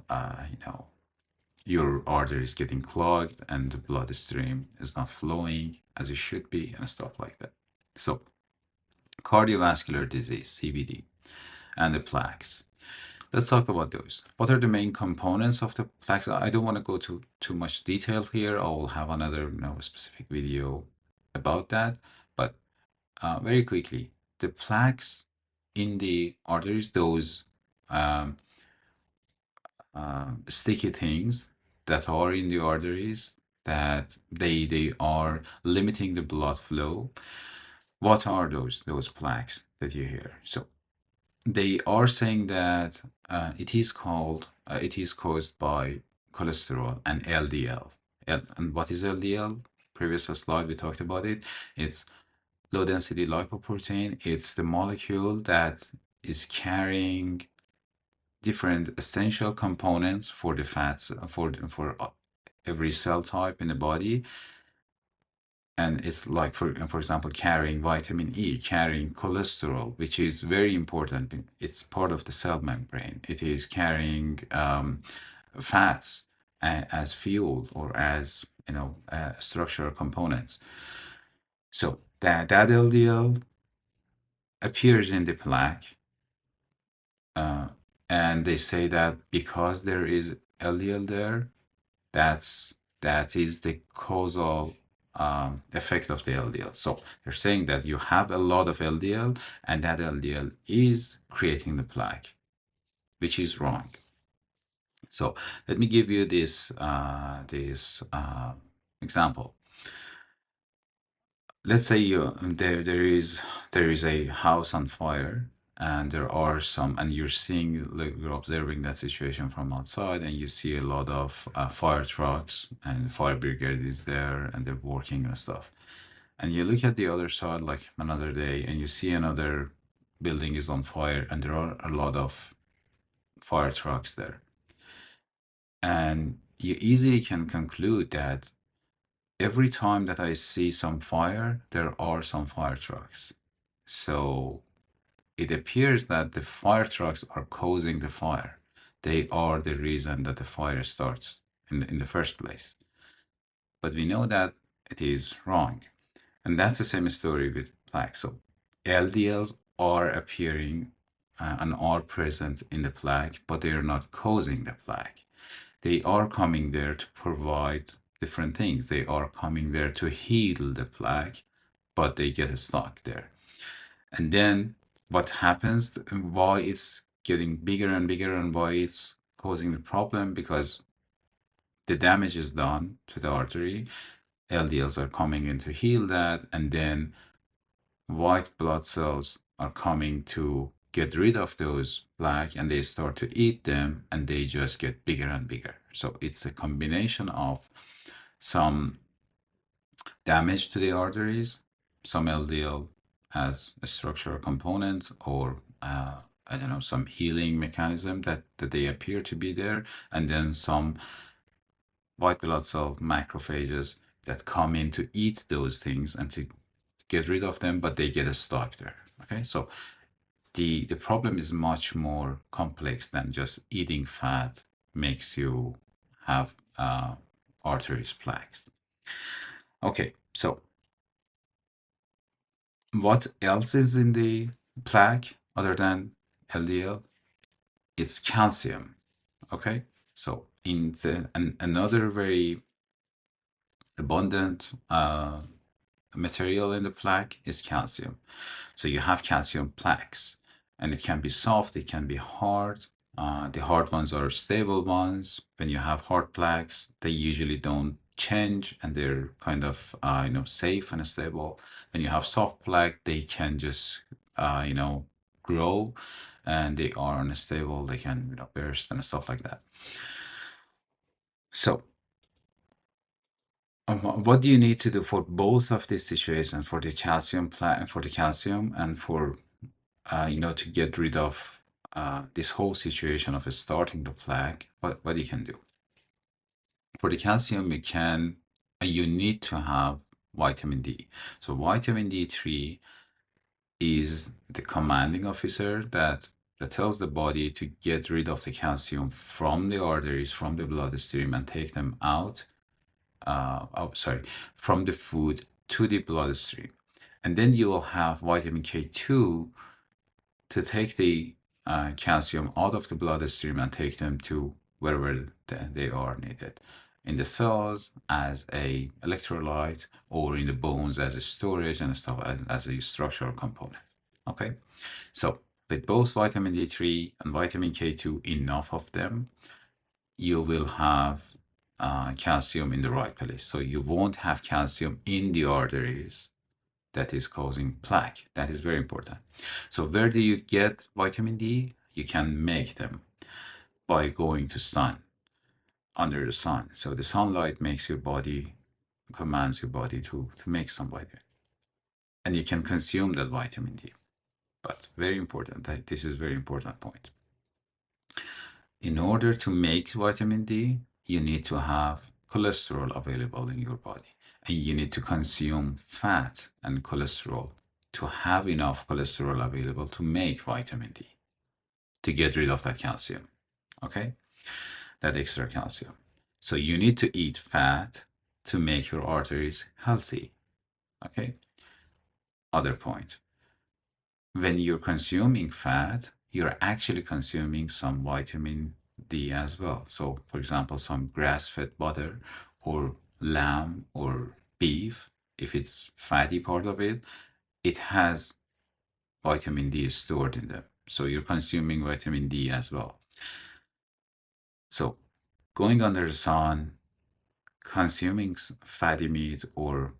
your arteries getting clogged and the bloodstream is not flowing as it should be and stuff like that. So, cardiovascular disease, CVD, and the plaques. Let's talk about those. What are the main components of the plaques? I don't want to go to too much detail here. I will have another specific video about that. But very quickly, the plaques in the arteries, those um, sticky things that are in the arteries, that they are limiting the blood flow. What are those plaques that you hear? So they are saying that it is caused by cholesterol and LDL. And what is LDL? Previous slide we talked about it. It's low density lipoprotein. It's the molecule that is carrying different essential components for the fats for every cell type in the body, and it's like for example carrying vitamin E, carrying cholesterol, which is very important. It's part of the cell membrane. It is carrying fats as fuel or as structural components. So that LDL appears in the plaque, uh, and they say that because there is LDL there, that is the causal effect of the LDL. So they're saying that you have a lot of LDL, and that LDL is creating the plaque, which is wrong. So let me give you this example. Let's say there is a house on fire, and there are some, and you're seeing, like, you're observing that situation from outside, and you see a lot of fire trucks and fire brigade is there and they're working and stuff. And you look at the other side like another day and you see another building is on fire and there are a lot of fire trucks there, and you easily can conclude that every time that I see some fire, there are some fire trucks. So it appears that the fire trucks are causing the fire. They are the reason that the fire starts in the first place. But we know that it is wrong. And that's the same story with plaques. So LDLs are appearing and are present in the plaque, but they are not causing the plaque. They are coming there to provide different things. They are coming there to heal the plaque, but they get stuck there. And then what happens, why it's getting bigger and bigger and why it's causing the problem? Because the damage is done to the artery. LDLs are coming in to heal that, and then white blood cells are coming to get rid of those plaque, and they start to eat them, and they just get bigger and bigger. So it's a combination of some damage to the arteries, some LDL as a structural component, or I don't know, some healing mechanism that they appear to be there, and then some white blood cell macrophages that come in to eat those things and to get rid of them, but they get stuck there. Okay, so the problem is much more complex than just eating fat makes you have arteries plaques. Okay, so what else is in the plaque other than LDL? It's calcium. Okay, so in another very abundant material in the plaque is calcium. So you have calcium plaques, and it can be soft, it can be hard. The hard ones are stable ones. When you have hard plaques, they usually don't change, and they're kind of safe and stable. When you have soft plaque, they can just grow, and they are unstable. They can burst and stuff like that. So what do you need to do for both of these situations, for the calcium for the calcium and for to get rid of this whole situation of starting the plaque? What you can do for the calcium, you need to have vitamin D. So vitamin D3 is the commanding officer that tells the body to get rid of the calcium from the arteries, from the bloodstream, and take them out from the food to the bloodstream. And then you will have vitamin K2 to take the calcium out of the bloodstream and take them to wherever they are needed, in the cells as a electrolyte, or in the bones as a storage and stuff, as a structural component. Okay, so with both vitamin D3 and vitamin K2, enough of them, you will have calcium in the right place. So you won't have calcium in the arteries that is causing plaque. That is very important. So where do you get vitamin D? You can make them by going to sun, under the sun. So the sunlight commands your body to make some vitamin. And you can consume that vitamin D. But very important, this is very important point. In order to make vitamin D, you need to have cholesterol available in your body. And you need to consume fat and cholesterol to have enough cholesterol available to make vitamin D, to get rid of that calcium. Okay? That extra calcium. So you need to eat fat to make your arteries healthy. Okay? Other point. When you're consuming fat, you're actually consuming some vitamin D as well. So, for example, some grass-fed butter or lamb or beef, if it's fatty part of it, it has vitamin D stored in them. So you're consuming vitamin D as well. So going under the sun, consuming fatty meat or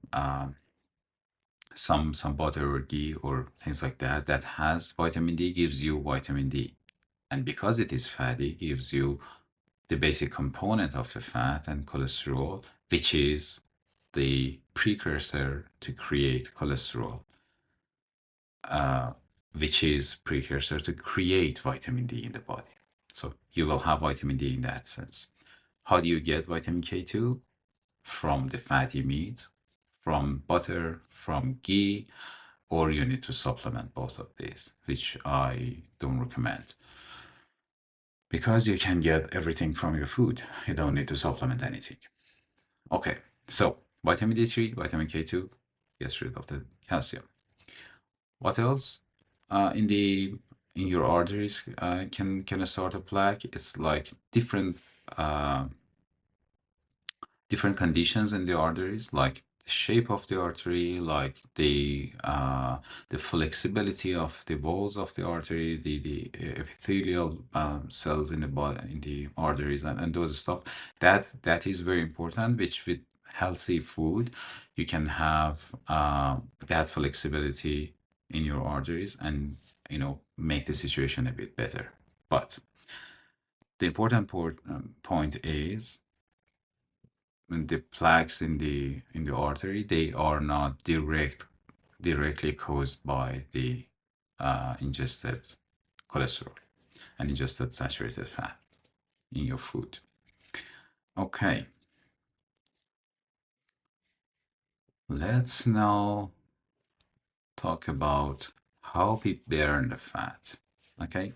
some butter or ghee or things like that that has vitamin D gives you vitamin D. And because it is fatty, gives you the basic component of the fat and cholesterol, which is the precursor to create cholesterol, uh, which is precursor to create vitamin D in the body. So you will have vitamin D in that sense. How do you get vitamin K2? From the fatty meat, from butter, from ghee, or you need to supplement both of these, which I don't recommend. Because you can get everything from your food. You don't need to supplement anything. Okay, so vitamin D3, vitamin K2 gets rid of the calcium. What else? In the in your arteries can start a plaque. It's like uh, different conditions in the arteries, like the shape of the artery, like the flexibility of the walls of the artery, the epithelial cells in the body, in the arteries, and those stuff. That is very important. Which with healthy food, you can have that flexibility in your arteries, and make the situation a bit better. But the important point is the plaques in the artery, they are not directly caused by the ingested cholesterol and ingested saturated fat in your food. Okay, let's now talk about how we burn the fat. Okay,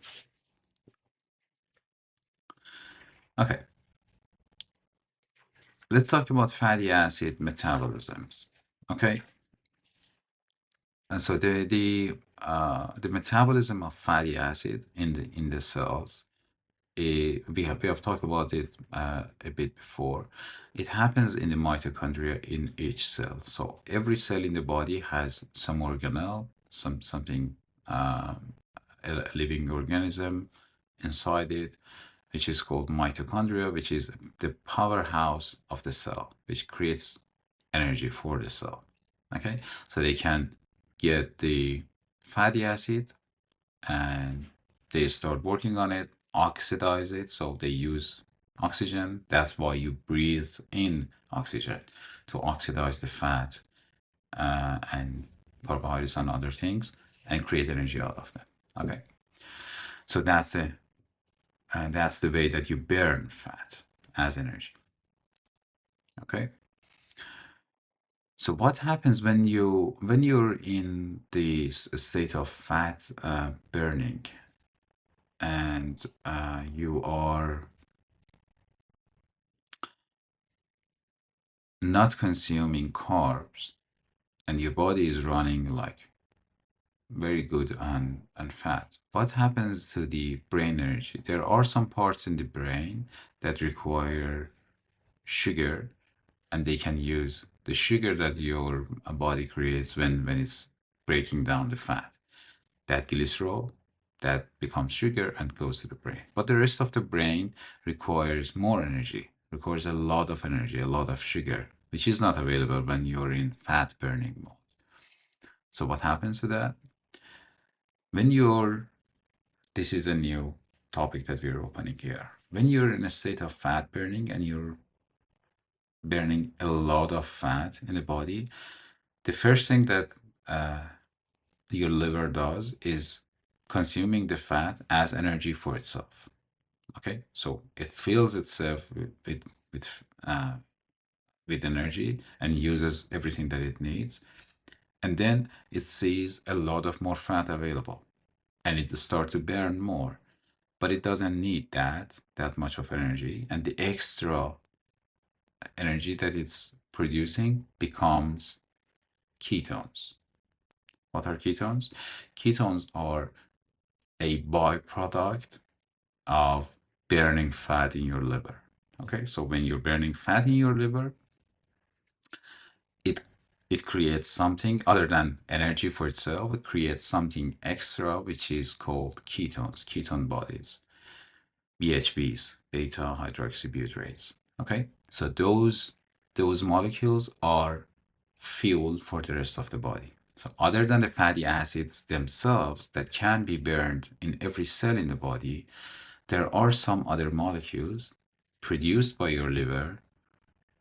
okay, let's talk about fatty acid metabolisms. Okay, and so the metabolism of fatty acid in the cells, we have talked about it a bit before. It happens in the mitochondria in each cell. So every cell in the body has some organelle, something, a living organism inside it, which is called mitochondria, which is the powerhouse of the cell, which creates energy for the cell. Okay, so they can get the fatty acid and they start working on it, oxidize it. So they use oxygen. That's why you breathe in oxygen to oxidize the fat and carbohydrates and other things and create energy out of them. Okay, so that's the way that you burn fat as energy. Okay. So what happens when you're in the state of fat burning and you are not consuming carbs and your body is running like very good on fat, what happens to the brain energy? There are some parts in the brain that require sugar, and they can use the sugar that your body creates when it's breaking down the fat. That glycerol that becomes sugar and goes to the brain. But the rest of the brain requires more energy, requires a lot of energy, a lot of sugar, which is not available when you're in fat burning mode. So what happens to that? When you're, this is a new topic that we're opening here. When you're in a state of fat burning and you're burning a lot of fat in the body, the first thing that uh, your liver does is consuming the fat as energy for itself. Okay, so it fills itself with uh, with energy and uses everything that it needs, and then it sees a lot of more fat available, and it starts to burn more, but it doesn't need that much of energy, and the extra energy that it's producing becomes ketones. What are ketones? Ketones are a byproduct of burning fat in your liver. Okay, so when you're burning fat in your liver, it it creates something other than energy for itself. It creates something extra, which is called ketones, ketone bodies, BHBs, beta hydroxybutyrates. Okay, so those molecules are fuel for the rest of the body. So other than the fatty acids themselves that can be burned in every cell in the body, there are some other molecules produced by your liver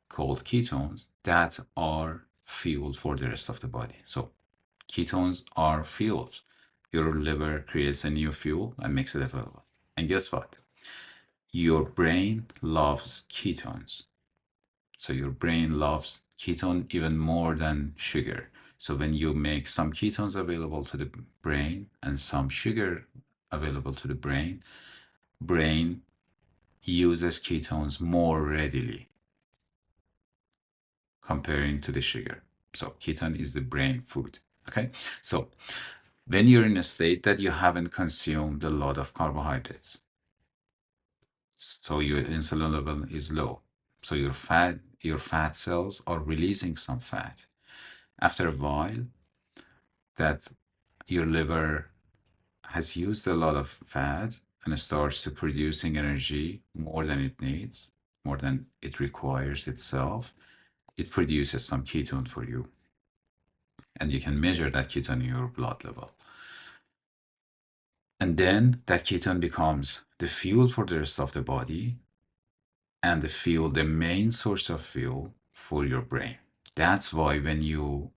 called ketones that are fuel for the rest of the body. So ketones are fuels. Your liver creates a new fuel and makes it available. And guess what? Your brain loves ketones. So your brain loves ketone even more than sugar. So when you make some ketones available to the brain and some sugar available to the brain uses ketones more readily comparing to the sugar. So ketone is the brain food. Okay, so when you're in a state that you haven't consumed a lot of carbohydrates. So your insulin level is low. So your fat cells are releasing some fat. After a while, that your liver has used a lot of fat and starts to producing energy more than it needs, more than it requires itself, it produces some ketone for you. And you can measure that ketone in your blood level. And then that ketone becomes the fuel for the rest of the body and the main source of fuel for your brain. That's why when you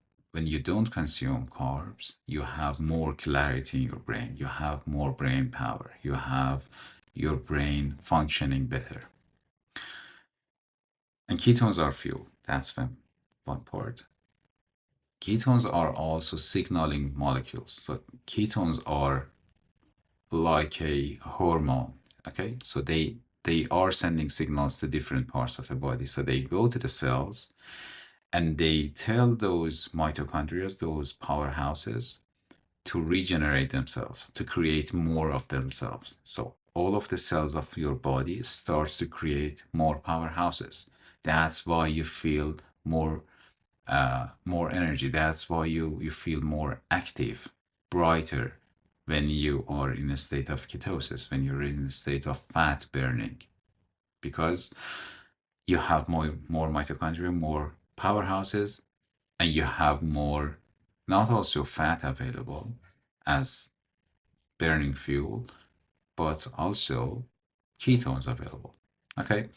don't consume carbs, you have more clarity in your brain. You have more brain power. You have your brain functioning better. And ketones are fuel. That's one part. Ketones are also signaling molecules. So ketones are like a hormone. Okay, so they are sending signals to different parts of the body. So they go to the cells and they tell those mitochondria, those powerhouses, to regenerate themselves, to create more of themselves. So all of the cells of your body starts to create more powerhouses. That's why you feel more energy. That's why you feel more active, brighter when you are in a state of ketosis, when you're in a state of fat burning, because you have more mitochondria, more powerhouses, and you have more, not also fat available as burning fuel, but also ketones available. Okay.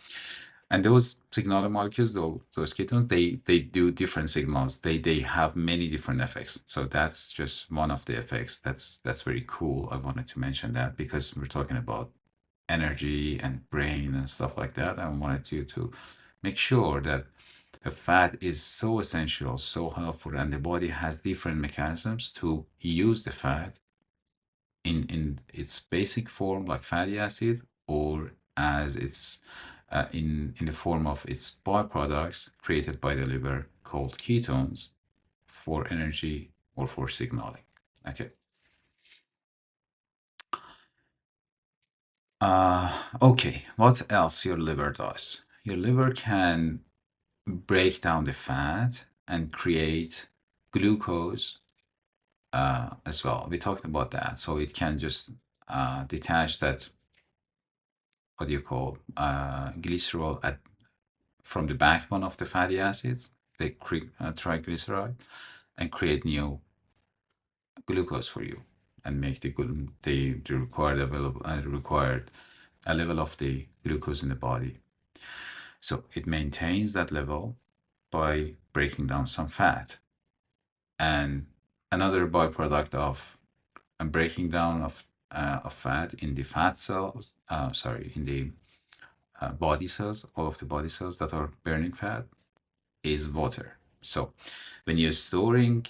And those signaling molecules, those ketones, they do different signals. They have many different effects. So that's just one of the effects. That's very cool. I wanted to mention that because we're talking about energy and brain and stuff like that. I wanted you to make sure that the fat is so essential, so helpful, and the body has different mechanisms to use the fat in its basic form, like fatty acid, or as it's in the form of its byproducts created by the liver called ketones for energy or for signaling. Okay. Okay. What else your liver does? Your liver can break down the fat and create glucose as well. We talked about that. So it can just detach that, what do you call, glycerol from the backbone of the fatty acids, the triglyceride, and create new glucose for you and make the required available required a level of the glucose in the body. So it maintains that level by breaking down some fat. And another byproduct of breaking down of fat in the fat cells, in the body cells, all of the body cells that are burning fat, is water. So when you're storing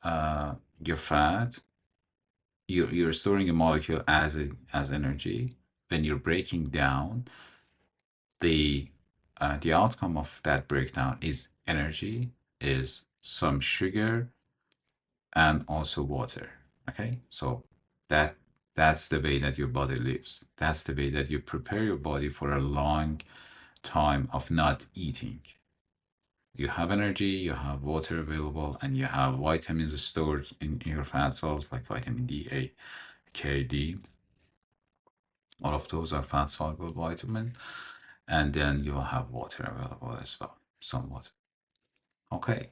your fat, you're storing a molecule as energy. When you're breaking down, the the outcome of that breakdown is energy, is some sugar, and also water. Okay, so that that's the way that your body lives. That's the way that you prepare your body for a long time of not eating. You have energy, you have water available, and you have vitamins stored in your fat cells like vitamin D, A, K, D. All of those are fat soluble vitamins. And then you will have water available as well, some water. Okay.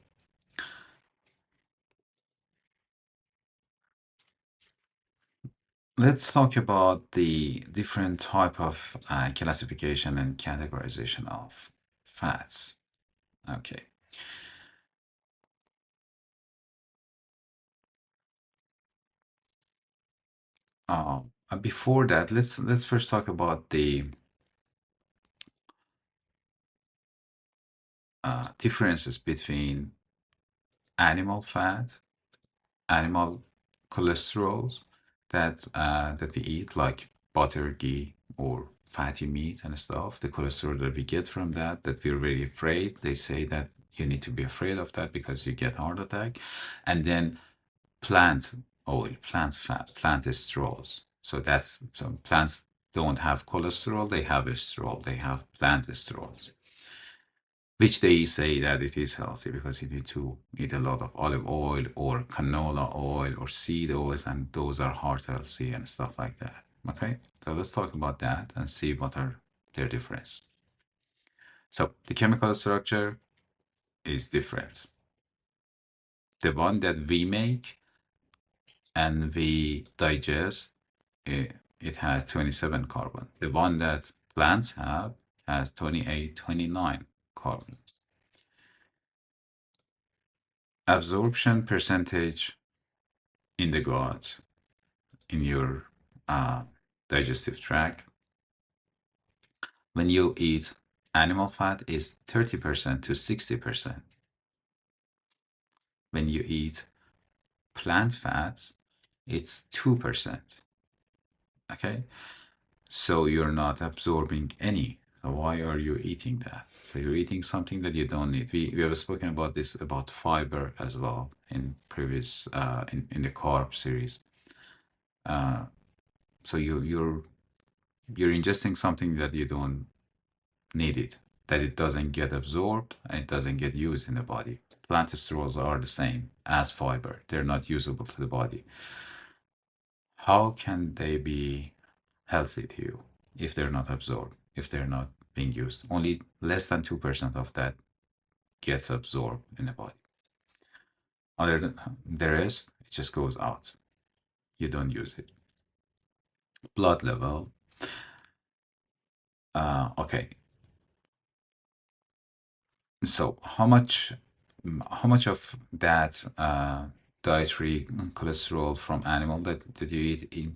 Let's talk about the different type of classification and categorization of fats. Okay. Before that, let's first talk about the differences between animal fat, animal cholesterols that we eat, like butter, ghee, or fatty meat and stuff. The cholesterol that we get from that we're very afraid. They say that you need to be afraid of that because you get heart attack. And then plant oil, plant fat, plant sterols. So that's some plants don't have cholesterol, they have esterol, they have plant sterols, which they say that it is healthy because you need to eat a lot of olive oil or canola oil or seed oils, and those are heart healthy and stuff like that. Okay, so let's talk about that and see what are their difference. So the chemical structure is different. The one that we make and we digest, it has 27 carbon. The one that plants have has 28, 29 carbons. Absorption percentage in the gut, in your uh, digestive tract, when you eat animal fat is 30% to 60%. When you eat plant fats, it's 2%. Okay? So you're not absorbing any. So why are you eating that? So you're eating something that you don't need. We have spoken about this, about fiber as well in previous in the carb series. Uh, so you're ingesting something that you don't need it, that it doesn't get absorbed and it doesn't get used in the body. Plant sterols are the same as fiber. They're not usable to the body. How can they be healthy to you if they're not absorbed, if they're not being used? Only less than 2% of that gets absorbed in the body. Other than the rest, it just goes out. You don't use it. Blood level. Okay. So how much of that dietary cholesterol from animal that you eat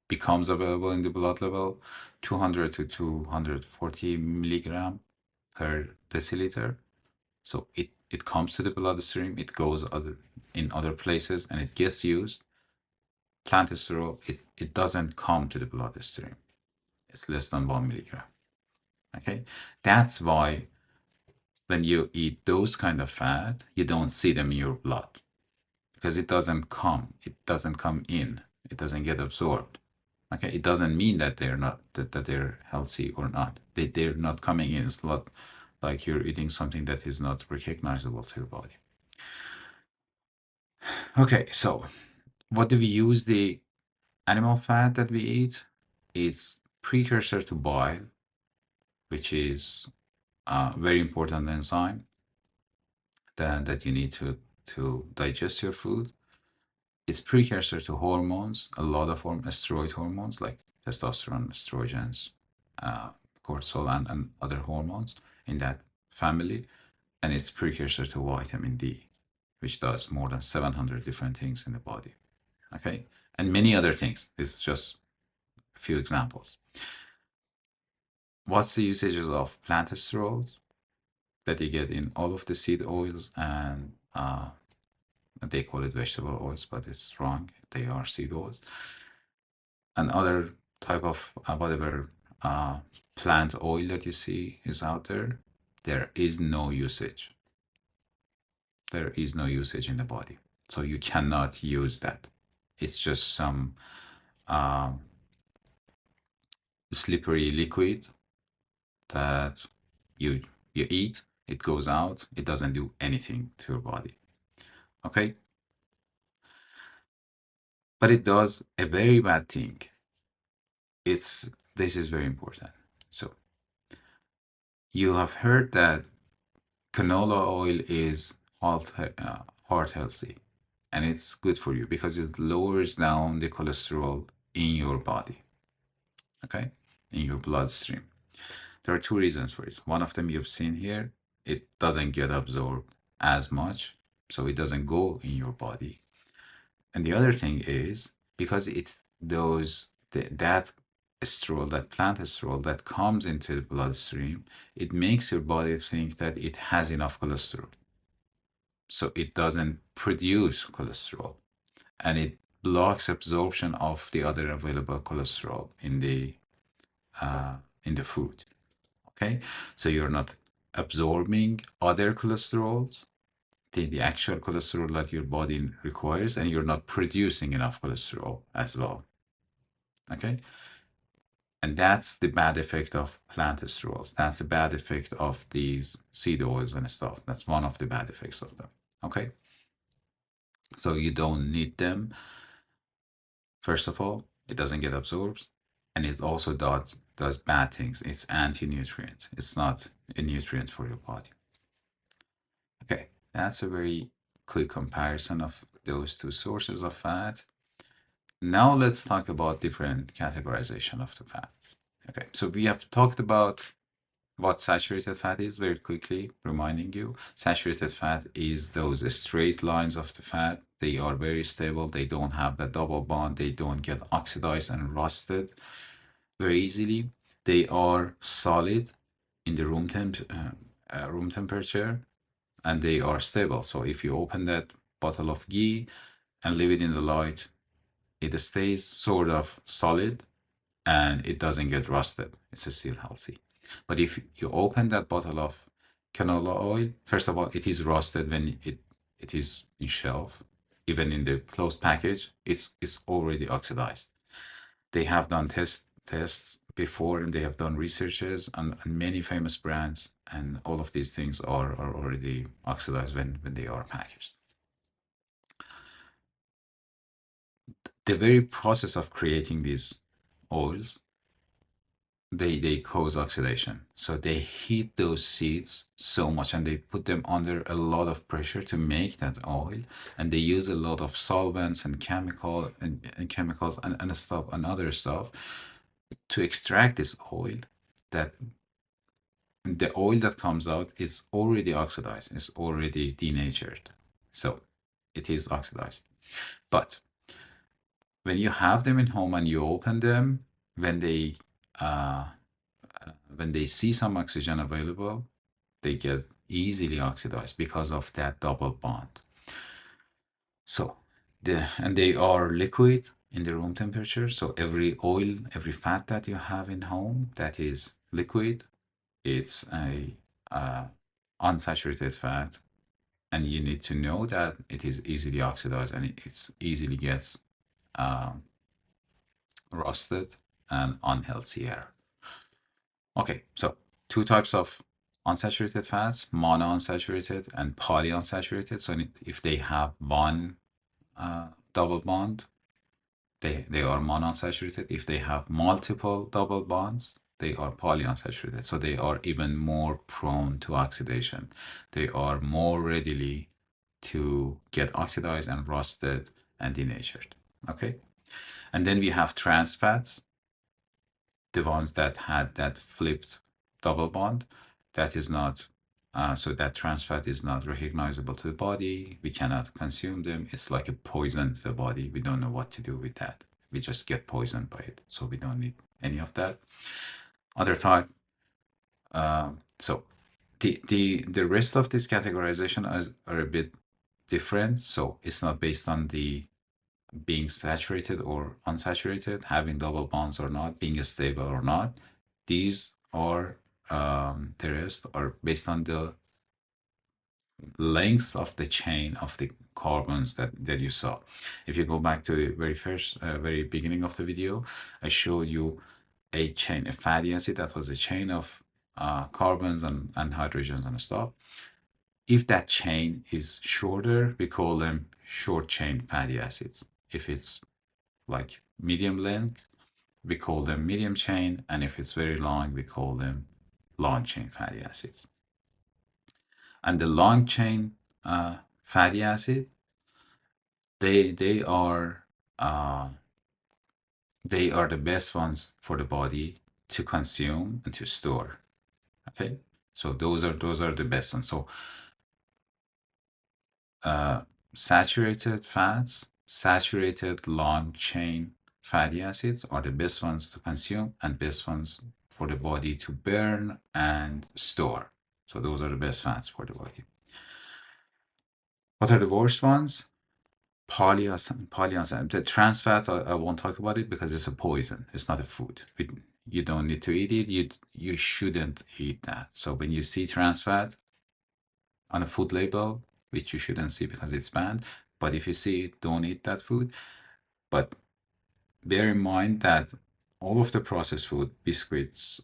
becomes available in the blood level? 200 to 240 milligram per deciliter. So it comes to the bloodstream, it goes in other places, and it gets used. Plant sterol, it doesn't come to the bloodstream. It's less than 1 milligram. Okay, that's why when you eat those kind of fat, you don't see them in your blood because it doesn't come. It doesn't come in. It doesn't get absorbed. Okay, it doesn't mean that they're not that they're healthy or not. They're not coming in. It's not like you're eating something that is not recognizable to your body. Okay, so what do we use the animal fat that we eat? It's precursor to bile, which is a very important enzyme that you need to digest your food. It's precursor to hormones, a lot of steroid hormones like testosterone, estrogens, uh, cortisol, and other hormones in that family. And it's precursor to vitamin D, which does more than 700 different things in the body. Okay, and many other things. This is just a few examples. What's the usages of plant sterols that you get in all of the seed oils, and they call it vegetable oils, but it's wrong. They are seed oils. And other type of whatever uh, plant oil that you see is out there, there is no usage. There is no usage in the body. So you cannot use that. It's just some um, slippery liquid that you you eat, it goes out, it doesn't do anything to your body. Okay? But it does a very bad thing. It's this is very important. So you have heard that canola oil is heart healthy, and it's good for you because it lowers down the cholesterol in your body, okay, in your bloodstream. There are two reasons for it. One of them you've seen here, it doesn't get absorbed as much, so it doesn't go in your body. And the other thing is because that estrol, that plant estrol that comes into the bloodstream, it makes your body think that it has enough cholesterol. So it doesn't produce cholesterol, and it blocks absorption of the other available cholesterol in the food. Okay, so you're not absorbing other cholesterols the actual cholesterol that your body requires, and you're not producing enough cholesterol as well. Okay? And that's the bad effect of plant sterols. That's the bad effect of these seed oils and stuff. That's one of the bad effects of them. Okay? So you don't need them. First of all, it doesn't get absorbed, and it also does bad things. It's anti-nutrient. It's not a nutrient for your body. Okay, that's a very quick comparison of those two sources of fat. Now let's talk about different categorization of the fat. Okay, so we have talked about what saturated fat is very quickly, reminding you. Saturated fat is those straight lines of the fat. They are very stable. They don't have the double bond. They don't get oxidized and rusted very easily. They are solid in the room temperature, and they are stable. So if you open that bottle of ghee and leave it in the light, it stays sort of solid and it doesn't get rusted. It's still healthy. But if you open that bottle of canola oil, first of all, it is rusted when it is in shelf. Even in the closed package, it's already oxidized. They have done tests before, and they have done researches on many famous brands, and all of these things are already oxidized when they are packaged. The very process of creating these oils, they cause oxidation. So they heat those seeds so much, and they put them under a lot of pressure to make that oil, and they use a lot of solvents and chemicals and stuff and other stuff to extract this oil. That the oil that comes out is already oxidized, it's already denatured, so it is oxidized. But when you have them in home and you open them, when they uh, when they see some oxygen available, they get easily oxidized because of that double bond. So and they are liquid in the room temperature. So every oil, every fat that you have in home that is liquid, it's a unsaturated fat, and you need to know that it is easily oxidized and it's easily gets um, rusted and unhealthier. Okay, so two types of unsaturated fats, monounsaturated and polyunsaturated. So if they have one double bond, they are monounsaturated. If they have multiple double bonds, they are polyunsaturated. So they are even more prone to oxidation. They are more readily to get oxidized and rusted and denatured. Okay, and then we have trans fats, the ones that had that flipped double bond. That is not, so that trans fat is not recognizable to the body. We cannot consume them. It's like a poison to the body. We don't know what to do with that. We just get poisoned by it. So we don't need any of that. Other type, so the rest of this categorization are a bit different. So it's not based on the being saturated or unsaturated, having double bonds or not, being stable or not. These are the rest are based on the length of the chain of the carbons that you saw. If you go back to the very beginning of the video, I showed you a chain, a fatty acid that was a chain of carbons and hydrogens and stuff. If that chain is shorter, we call them short chain fatty acids. If it's like medium length, we call them medium chain, and if it's very long, we call them long chain fatty acids. And the long chain fatty acid, they are they are the best ones for the body to consume and to store. Okay, so those are the best ones. So saturated fats, saturated long chain fatty acids are the best ones to consume and best ones for the body to burn and store. So those are the best fats for the body. What are the worst ones? Polyunsaturated. The trans fat, I won't talk about it because it's a poison. It's not a food. You don't need to eat it. You shouldn't eat that. So when you see trans fat on a food label, which you shouldn't see because it's banned. But if you see it, don't eat that food. But bear in mind that all of the processed food, biscuits,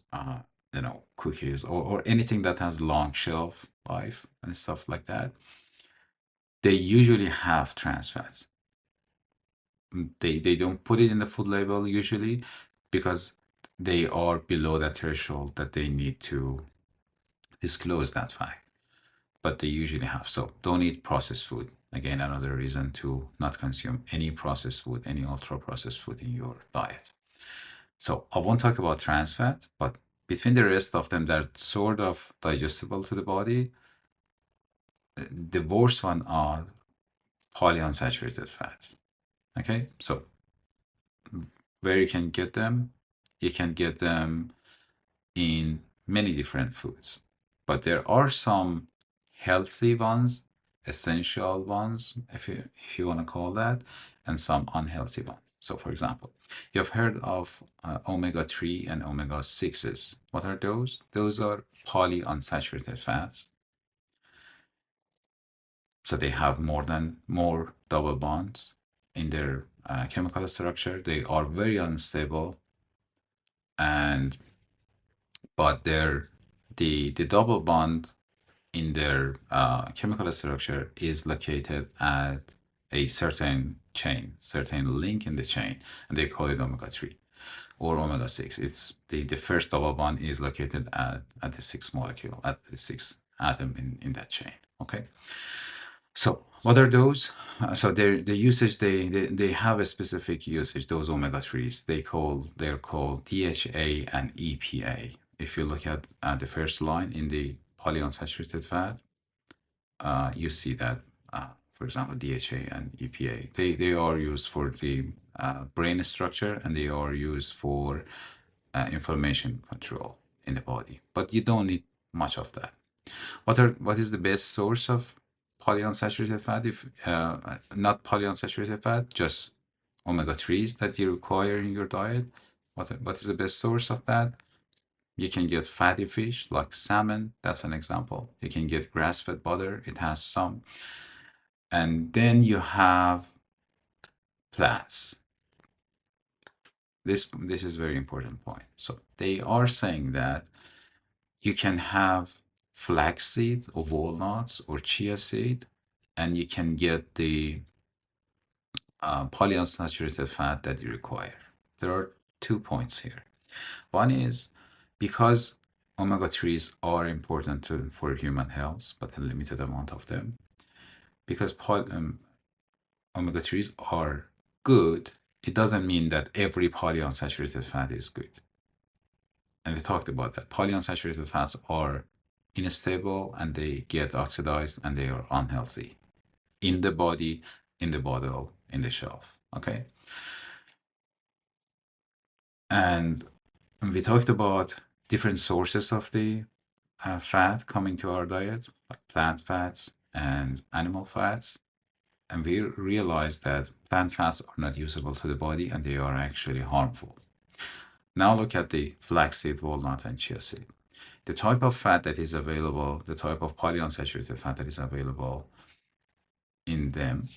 cookies, or anything that has long shelf life and stuff like that, they usually have trans fats. They don't put it in the food label usually because they are below that threshold that they need to disclose that fact. But they usually have. So don't eat processed food. Again, another reason to not consume any processed food, any ultra processed food in your diet. So I won't talk about trans fat, but between the rest of them that are sort of digestible to the body, the worst one are polyunsaturated fat. Okay, so where you can get them, you can get them in many different foods. But there are some healthy ones, essential ones, if you want to call that, and some unhealthy ones. So, for example, you've heard of omega-3 and omega-6s. What are those? Those are polyunsaturated fats. So they have more double bonds in their chemical structure. They are very unstable, and but the double bond in their chemical structure is located at a certain chain, certain link in the chain, and they call it omega-3 or omega-6. It's the first double bond is located at the sixth molecule, at the sixth atom in that chain. Okay. So what are those? So the usage they have a specific usage. Those omega-3s they're called DHA and EPA. If you look at the first line in the polyunsaturated fat, you see that, for example, DHA and EPA, they are used for the brain structure and they are used for inflammation control in the body. But you don't need much of that. What is the best source of polyunsaturated fat? If not polyunsaturated fat, just omega-3s that you require in your diet. What is the best source of that? You can get fatty fish like salmon. That's an example. You can get grass-fed butter. It has some. And then you have plants. This is a very important point. So they are saying that you can have flaxseed or walnuts or chia seed, and you can get the polyunsaturated fat that you require. There are 2 points here. One is because omega-3s are important for human health, but a limited amount of them. Because omega-3s are good, it doesn't mean that every polyunsaturated fat is good. And we talked about that. Polyunsaturated fats are unstable and they get oxidized and they are unhealthy in the body, in the bottle, in the shelf. Okay. And we talked about different sources of the fat coming to our diet, like plant fats and animal fats. And we realized that plant fats are not usable to the body and they are actually harmful. Now look at the flaxseed, walnut, and chia seed. The type of fat that is available, the type of polyunsaturated fat that is available in them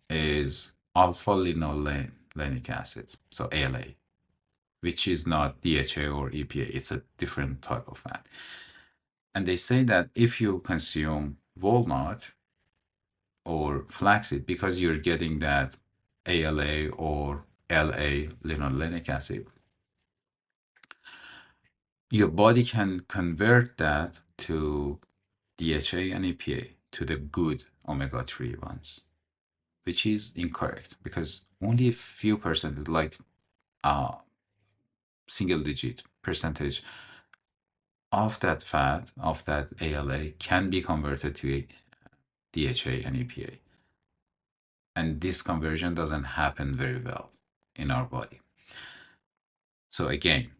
is alpha linolenic acid, so ALA, which is not DHA or EPA. It's a different type of fat. And they say that if you consume walnut or flaxseed, because you're getting that ALA or LA, linolenic acid, your body can convert that to DHA and EPA, to the good omega-3 ones, which is incorrect because only a few percent, like single digit percentage of that fat, of that ALA, can be converted to DHA and EPA. And this conversion doesn't happen very well in our body. So again,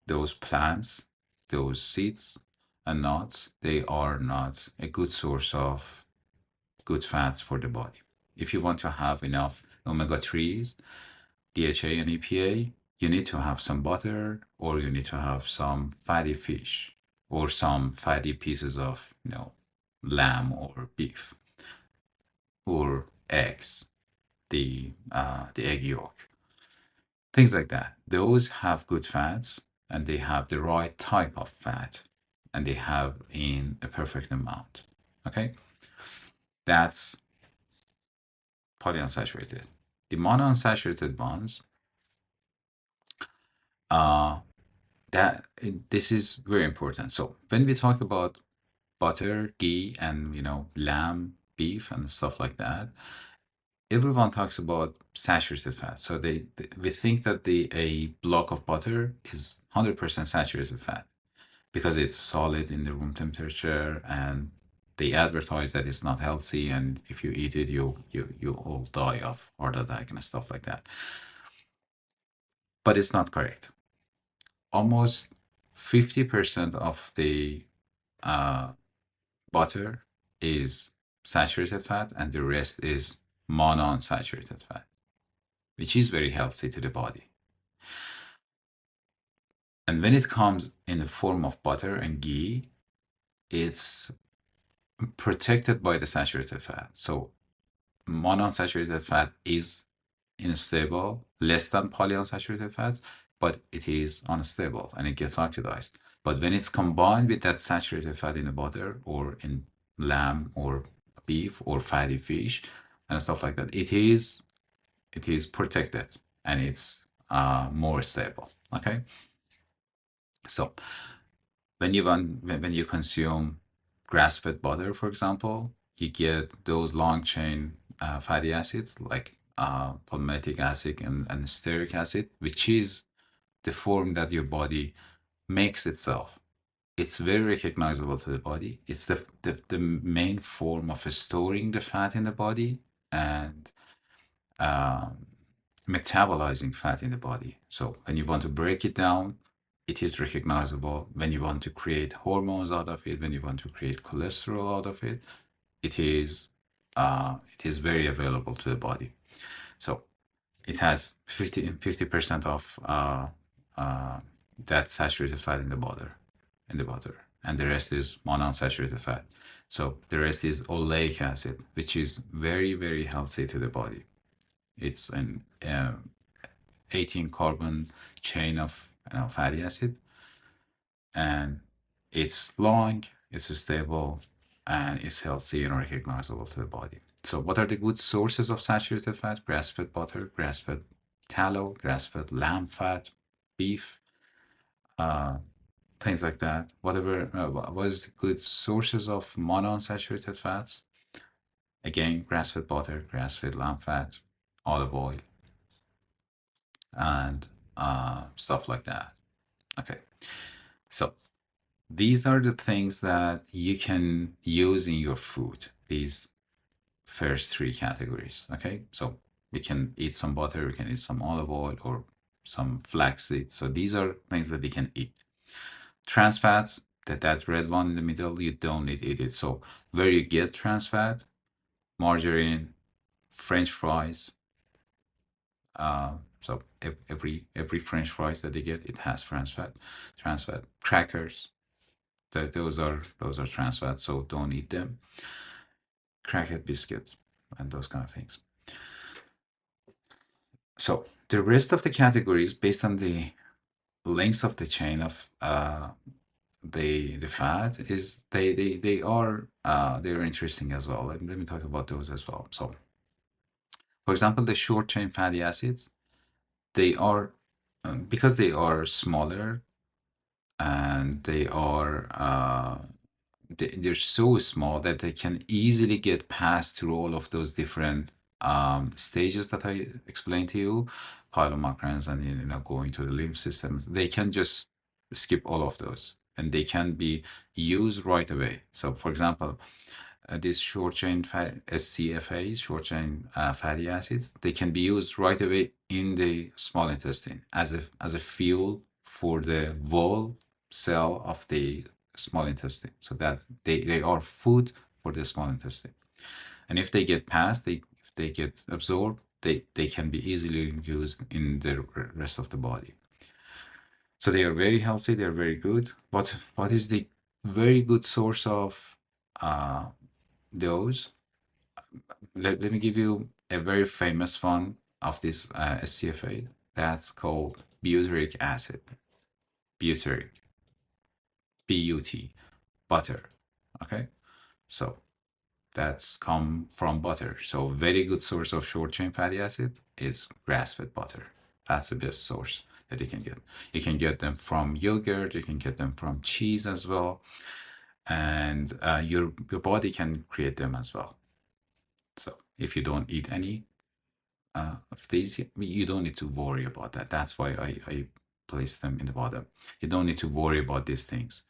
those plants, those seeds and nuts, they are not a good source of good fats for the body. If you want to have enough omega-3s, DHA and EPA, you need to have some butter or you need to have some fatty fish or some fatty pieces of, lamb or beef. or eggs, the egg yolk, things like that. Those have good fats and they have the right type of fat and they have in a perfect amount. Okay, that's polyunsaturated. The monounsaturated ones, uh, this is very important. So when we talk about butter, ghee, and lamb, beef, and stuff like that, everyone talks about saturated fat. So we think that the a block of butter is 100% saturated fat because it's solid in the room temperature, and they advertise that it's not healthy, and if you eat it, you all die of heart attack and stuff like that. But it's not correct. Almost 50% of the uh, butter is saturated fat, and the rest is monounsaturated fat, which is very healthy to the body. And when it comes in the form of butter and ghee, it's protected by the saturated fat. So monounsaturated fat is unstable, less than polyunsaturated fats, but it is unstable and it gets oxidized. But when it's combined with that saturated fat in the butter or in lamb or beef or fatty fish and stuff like that, it is protected and it's more stable. Okay, so when you consume grass-fed butter, for example, you get those long-chain fatty acids like palmitic acid and stearic acid, which is the form that your body makes itself. It's very recognizable to the body. It's the main form of storing the fat in the body and um, metabolizing fat in the body. So when you want to break it down, it is recognizable. When you want to create hormones out of it, when you want to create cholesterol out of it, it is very available to the body. So it has 50% of that saturated fat in the butter, and the rest is monounsaturated fat. So the rest is oleic acid, which is very, very healthy to the body. It's an 18 carbon chain of fatty acid, and it's long, it's stable, and it's healthy and recognizable to the body. So, what are the good sources of saturated fat? Grass fed butter, grass fed tallow, grass fed lamb fat, beef, uh, things like that. Whatever, what is the good sources of monounsaturated fats? Again, grass fed butter, grass fed lamb fat, olive oil, and stuff like that. Okay, so these are the things that you can use in your food, these first three categories. Okay, so we can eat some butter, we can eat some olive oil or some flaxseed. So these are things that we can eat. Trans fats, that red one in the middle, you don't need to eat it. So where you get trans fat, margarine, French fries, so every French fries that they get, it has trans fat, crackers. Those are trans fats, so don't eat them. Crackhead biscuit and those kind of things. So the rest of the categories, based on the lengths of the chain of the fat, is they're interesting as well. Let me talk about those as well. So, for example, the short chain fatty acids, they are because they are smaller and they're so small that they can easily get passed through all of those different stages that I explained to you, chylomicrons and going to the lymph systems. They can just skip all of those and they can be used right away. So, for example, these short chain SCFAs, short chain fatty acids, they can be used right away in the small intestine as a fuel for the wall cell of the small intestine. So that they are food for the small intestine. And if they get passed, if they get absorbed, they can be easily used in the rest of the body. So they are very healthy, they're very good. What is the very good source of uh, those? let me give you a very famous one of this SCFA. That's called butyric acid. Butyric, BUT, butter. Okay, so that's come from butter. So very good source of short chain fatty acid is grass-fed butter. That's the best source that you can get. You can get them from yogurt. You can get them from cheese as well, and your body can create them as well. So if you don't eat any of these, you don't need to worry about that. That's why I place them in the bottom. You don't need to worry about these things.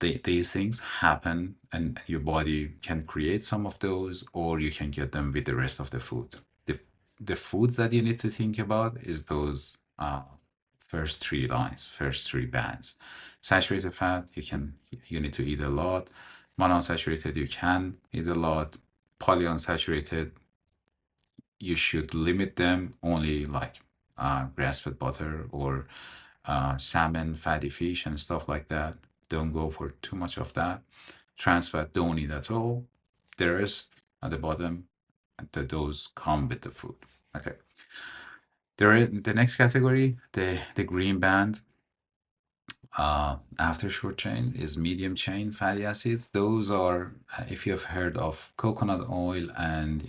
These things happen, and your body can create some of those, or you can get them with the rest of the food. The foods that you need to think about is those first three lines, first three bands. Saturated fat, you need to eat a lot. Monounsaturated, you can eat a lot. Polyunsaturated, you should limit them only like grass-fed butter or salmon, fatty fish, and stuff like that. Don't go for too much of that. Trans fat, don't eat at all. The rest at the bottom, those come with the food. Okay. The next category, the green band, after short chain is medium chain fatty acids. Those are, if you have heard of coconut oil and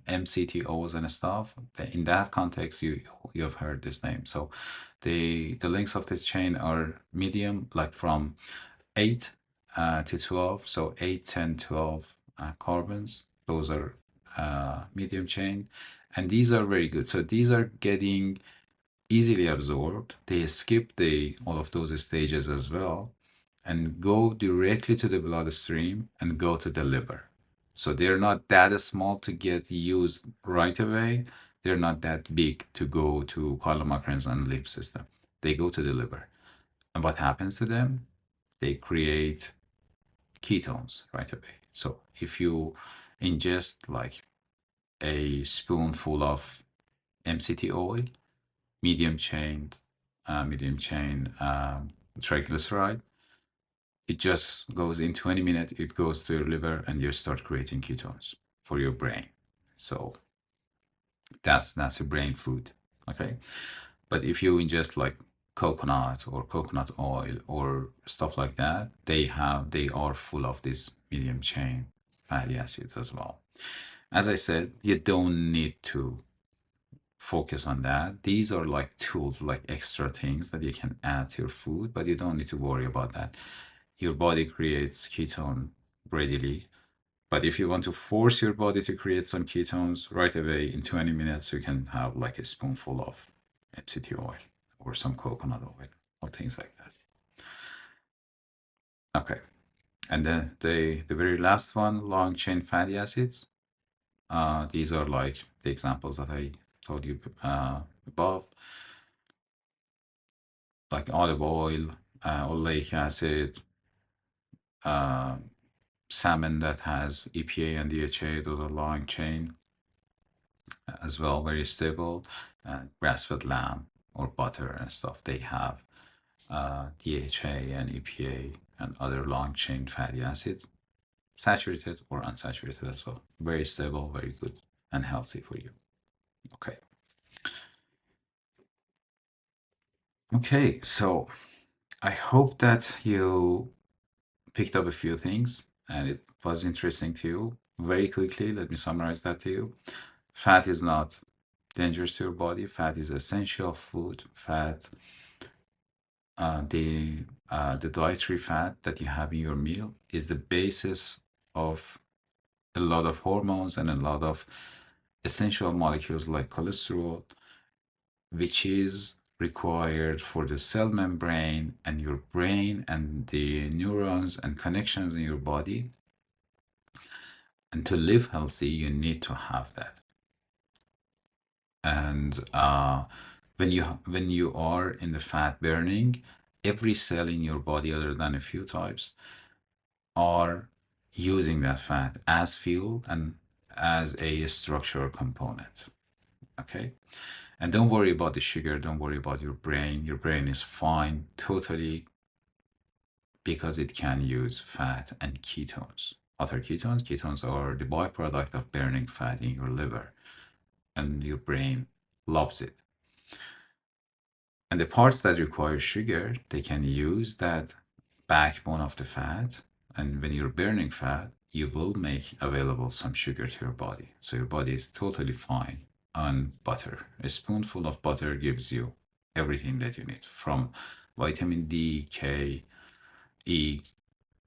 MCTOs and stuff, in that context, you have heard this name. So the lengths of the chain are medium, like from 8 to 12. So 8, 10, 12 carbons. Those are medium chain, and these are very good. So these are getting easily absorbed. They skip the all of those stages as well and go directly to the bloodstream and go to the liver. So they're not that small to get used right away. They're not that big to go to chylomicrons and lymph system. They go to the liver. And what happens to them? They create ketones right away. So if you ingest like a spoonful of MCT oil, medium chain, medium chain triglyceride. It just goes in 20 minutes, it goes to your liver and you start creating ketones for your brain. So that's a brain food. Okay. But if you ingest like coconut or coconut oil or stuff like that, they are full of these medium chain fatty acids as well. As I said, you don't need to focus on that. These are like tools, like extra things that you can add to your food, but you don't need to worry about that. Your body creates ketone readily. But if you want to force your body to create some ketones right away in 20 minutes, you can have like a spoonful of MCT oil or some coconut oil or things like that. Okay. And then the very last one, long chain fatty acids. These are like the examples that I told you above, like olive oil, oleic acid, uh, salmon that has EPA and DHA, those are long chain as well, very stable. Grass-fed lamb or butter and stuff, they have DHA and EPA and other long chain fatty acids, saturated or unsaturated as well. Very stable, very good, and healthy for you. Okay. Okay, so I hope that you picked up a few things and it was interesting to you. Very quickly, let me summarize that to you. Fat is not dangerous to your body. Fat is essential food. Fat, the dietary fat that you have in your meal is the basis of a lot of hormones and a lot of essential molecules like cholesterol, which is required for the cell membrane and your brain and the neurons and connections in your body. And to live healthy, you need to have that. And when you are in the fat burning, every cell in your body, other than a few types, are using that fat as fuel and as a structural component. Okay. And don't worry about the sugar. Don't worry about your brain. Your brain is fine, totally, because it can use fat and ketones What are ketones? Ketones are the byproduct of burning fat in your liver, and your brain loves it. And the parts that require sugar, they can use that backbone of the fat. And when you're burning fat, you will make available some sugar to your body. So your body is totally fine on butter. A spoonful of butter gives you everything that you need, from vitamin D, K, E,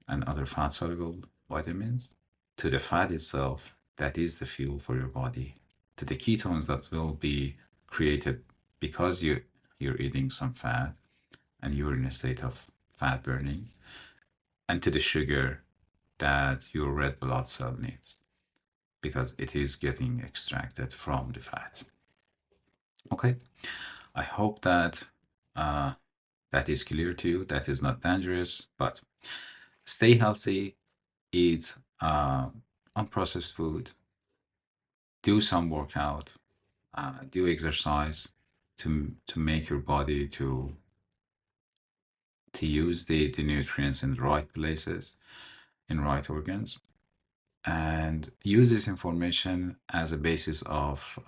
and other fat soluble vitamins, to the fat itself that is the fuel for your body, to the ketones that will be created because you're eating some fat and you're in a state of fat burning, and to the sugar that your red blood cell needs because it is getting extracted from the fat. Okay, I hope that uh, that is clear to you, that is not dangerous, but stay healthy, eat unprocessed food, do some workout, do exercise to make your body to use the nutrients in the right places, in right organs, and use this information as a basis of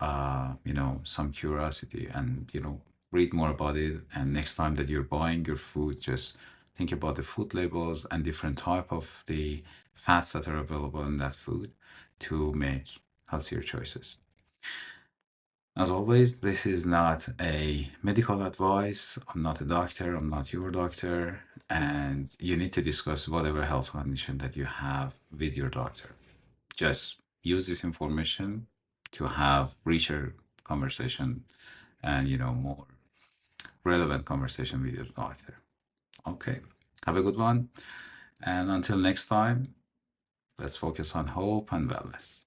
some curiosity, and read more about it. And next time that you're buying your food, just think about the food labels and different type of the fats that are available in that food to make healthier choices. As always, this is not a medical advice. I'm not a doctor. I'm not your doctor. And you need to discuss whatever health condition that you have with your doctor. Just use this information to have richer conversation and more relevant conversation with your doctor. Okay. Have a good one. And until next time, let's focus on hope and wellness.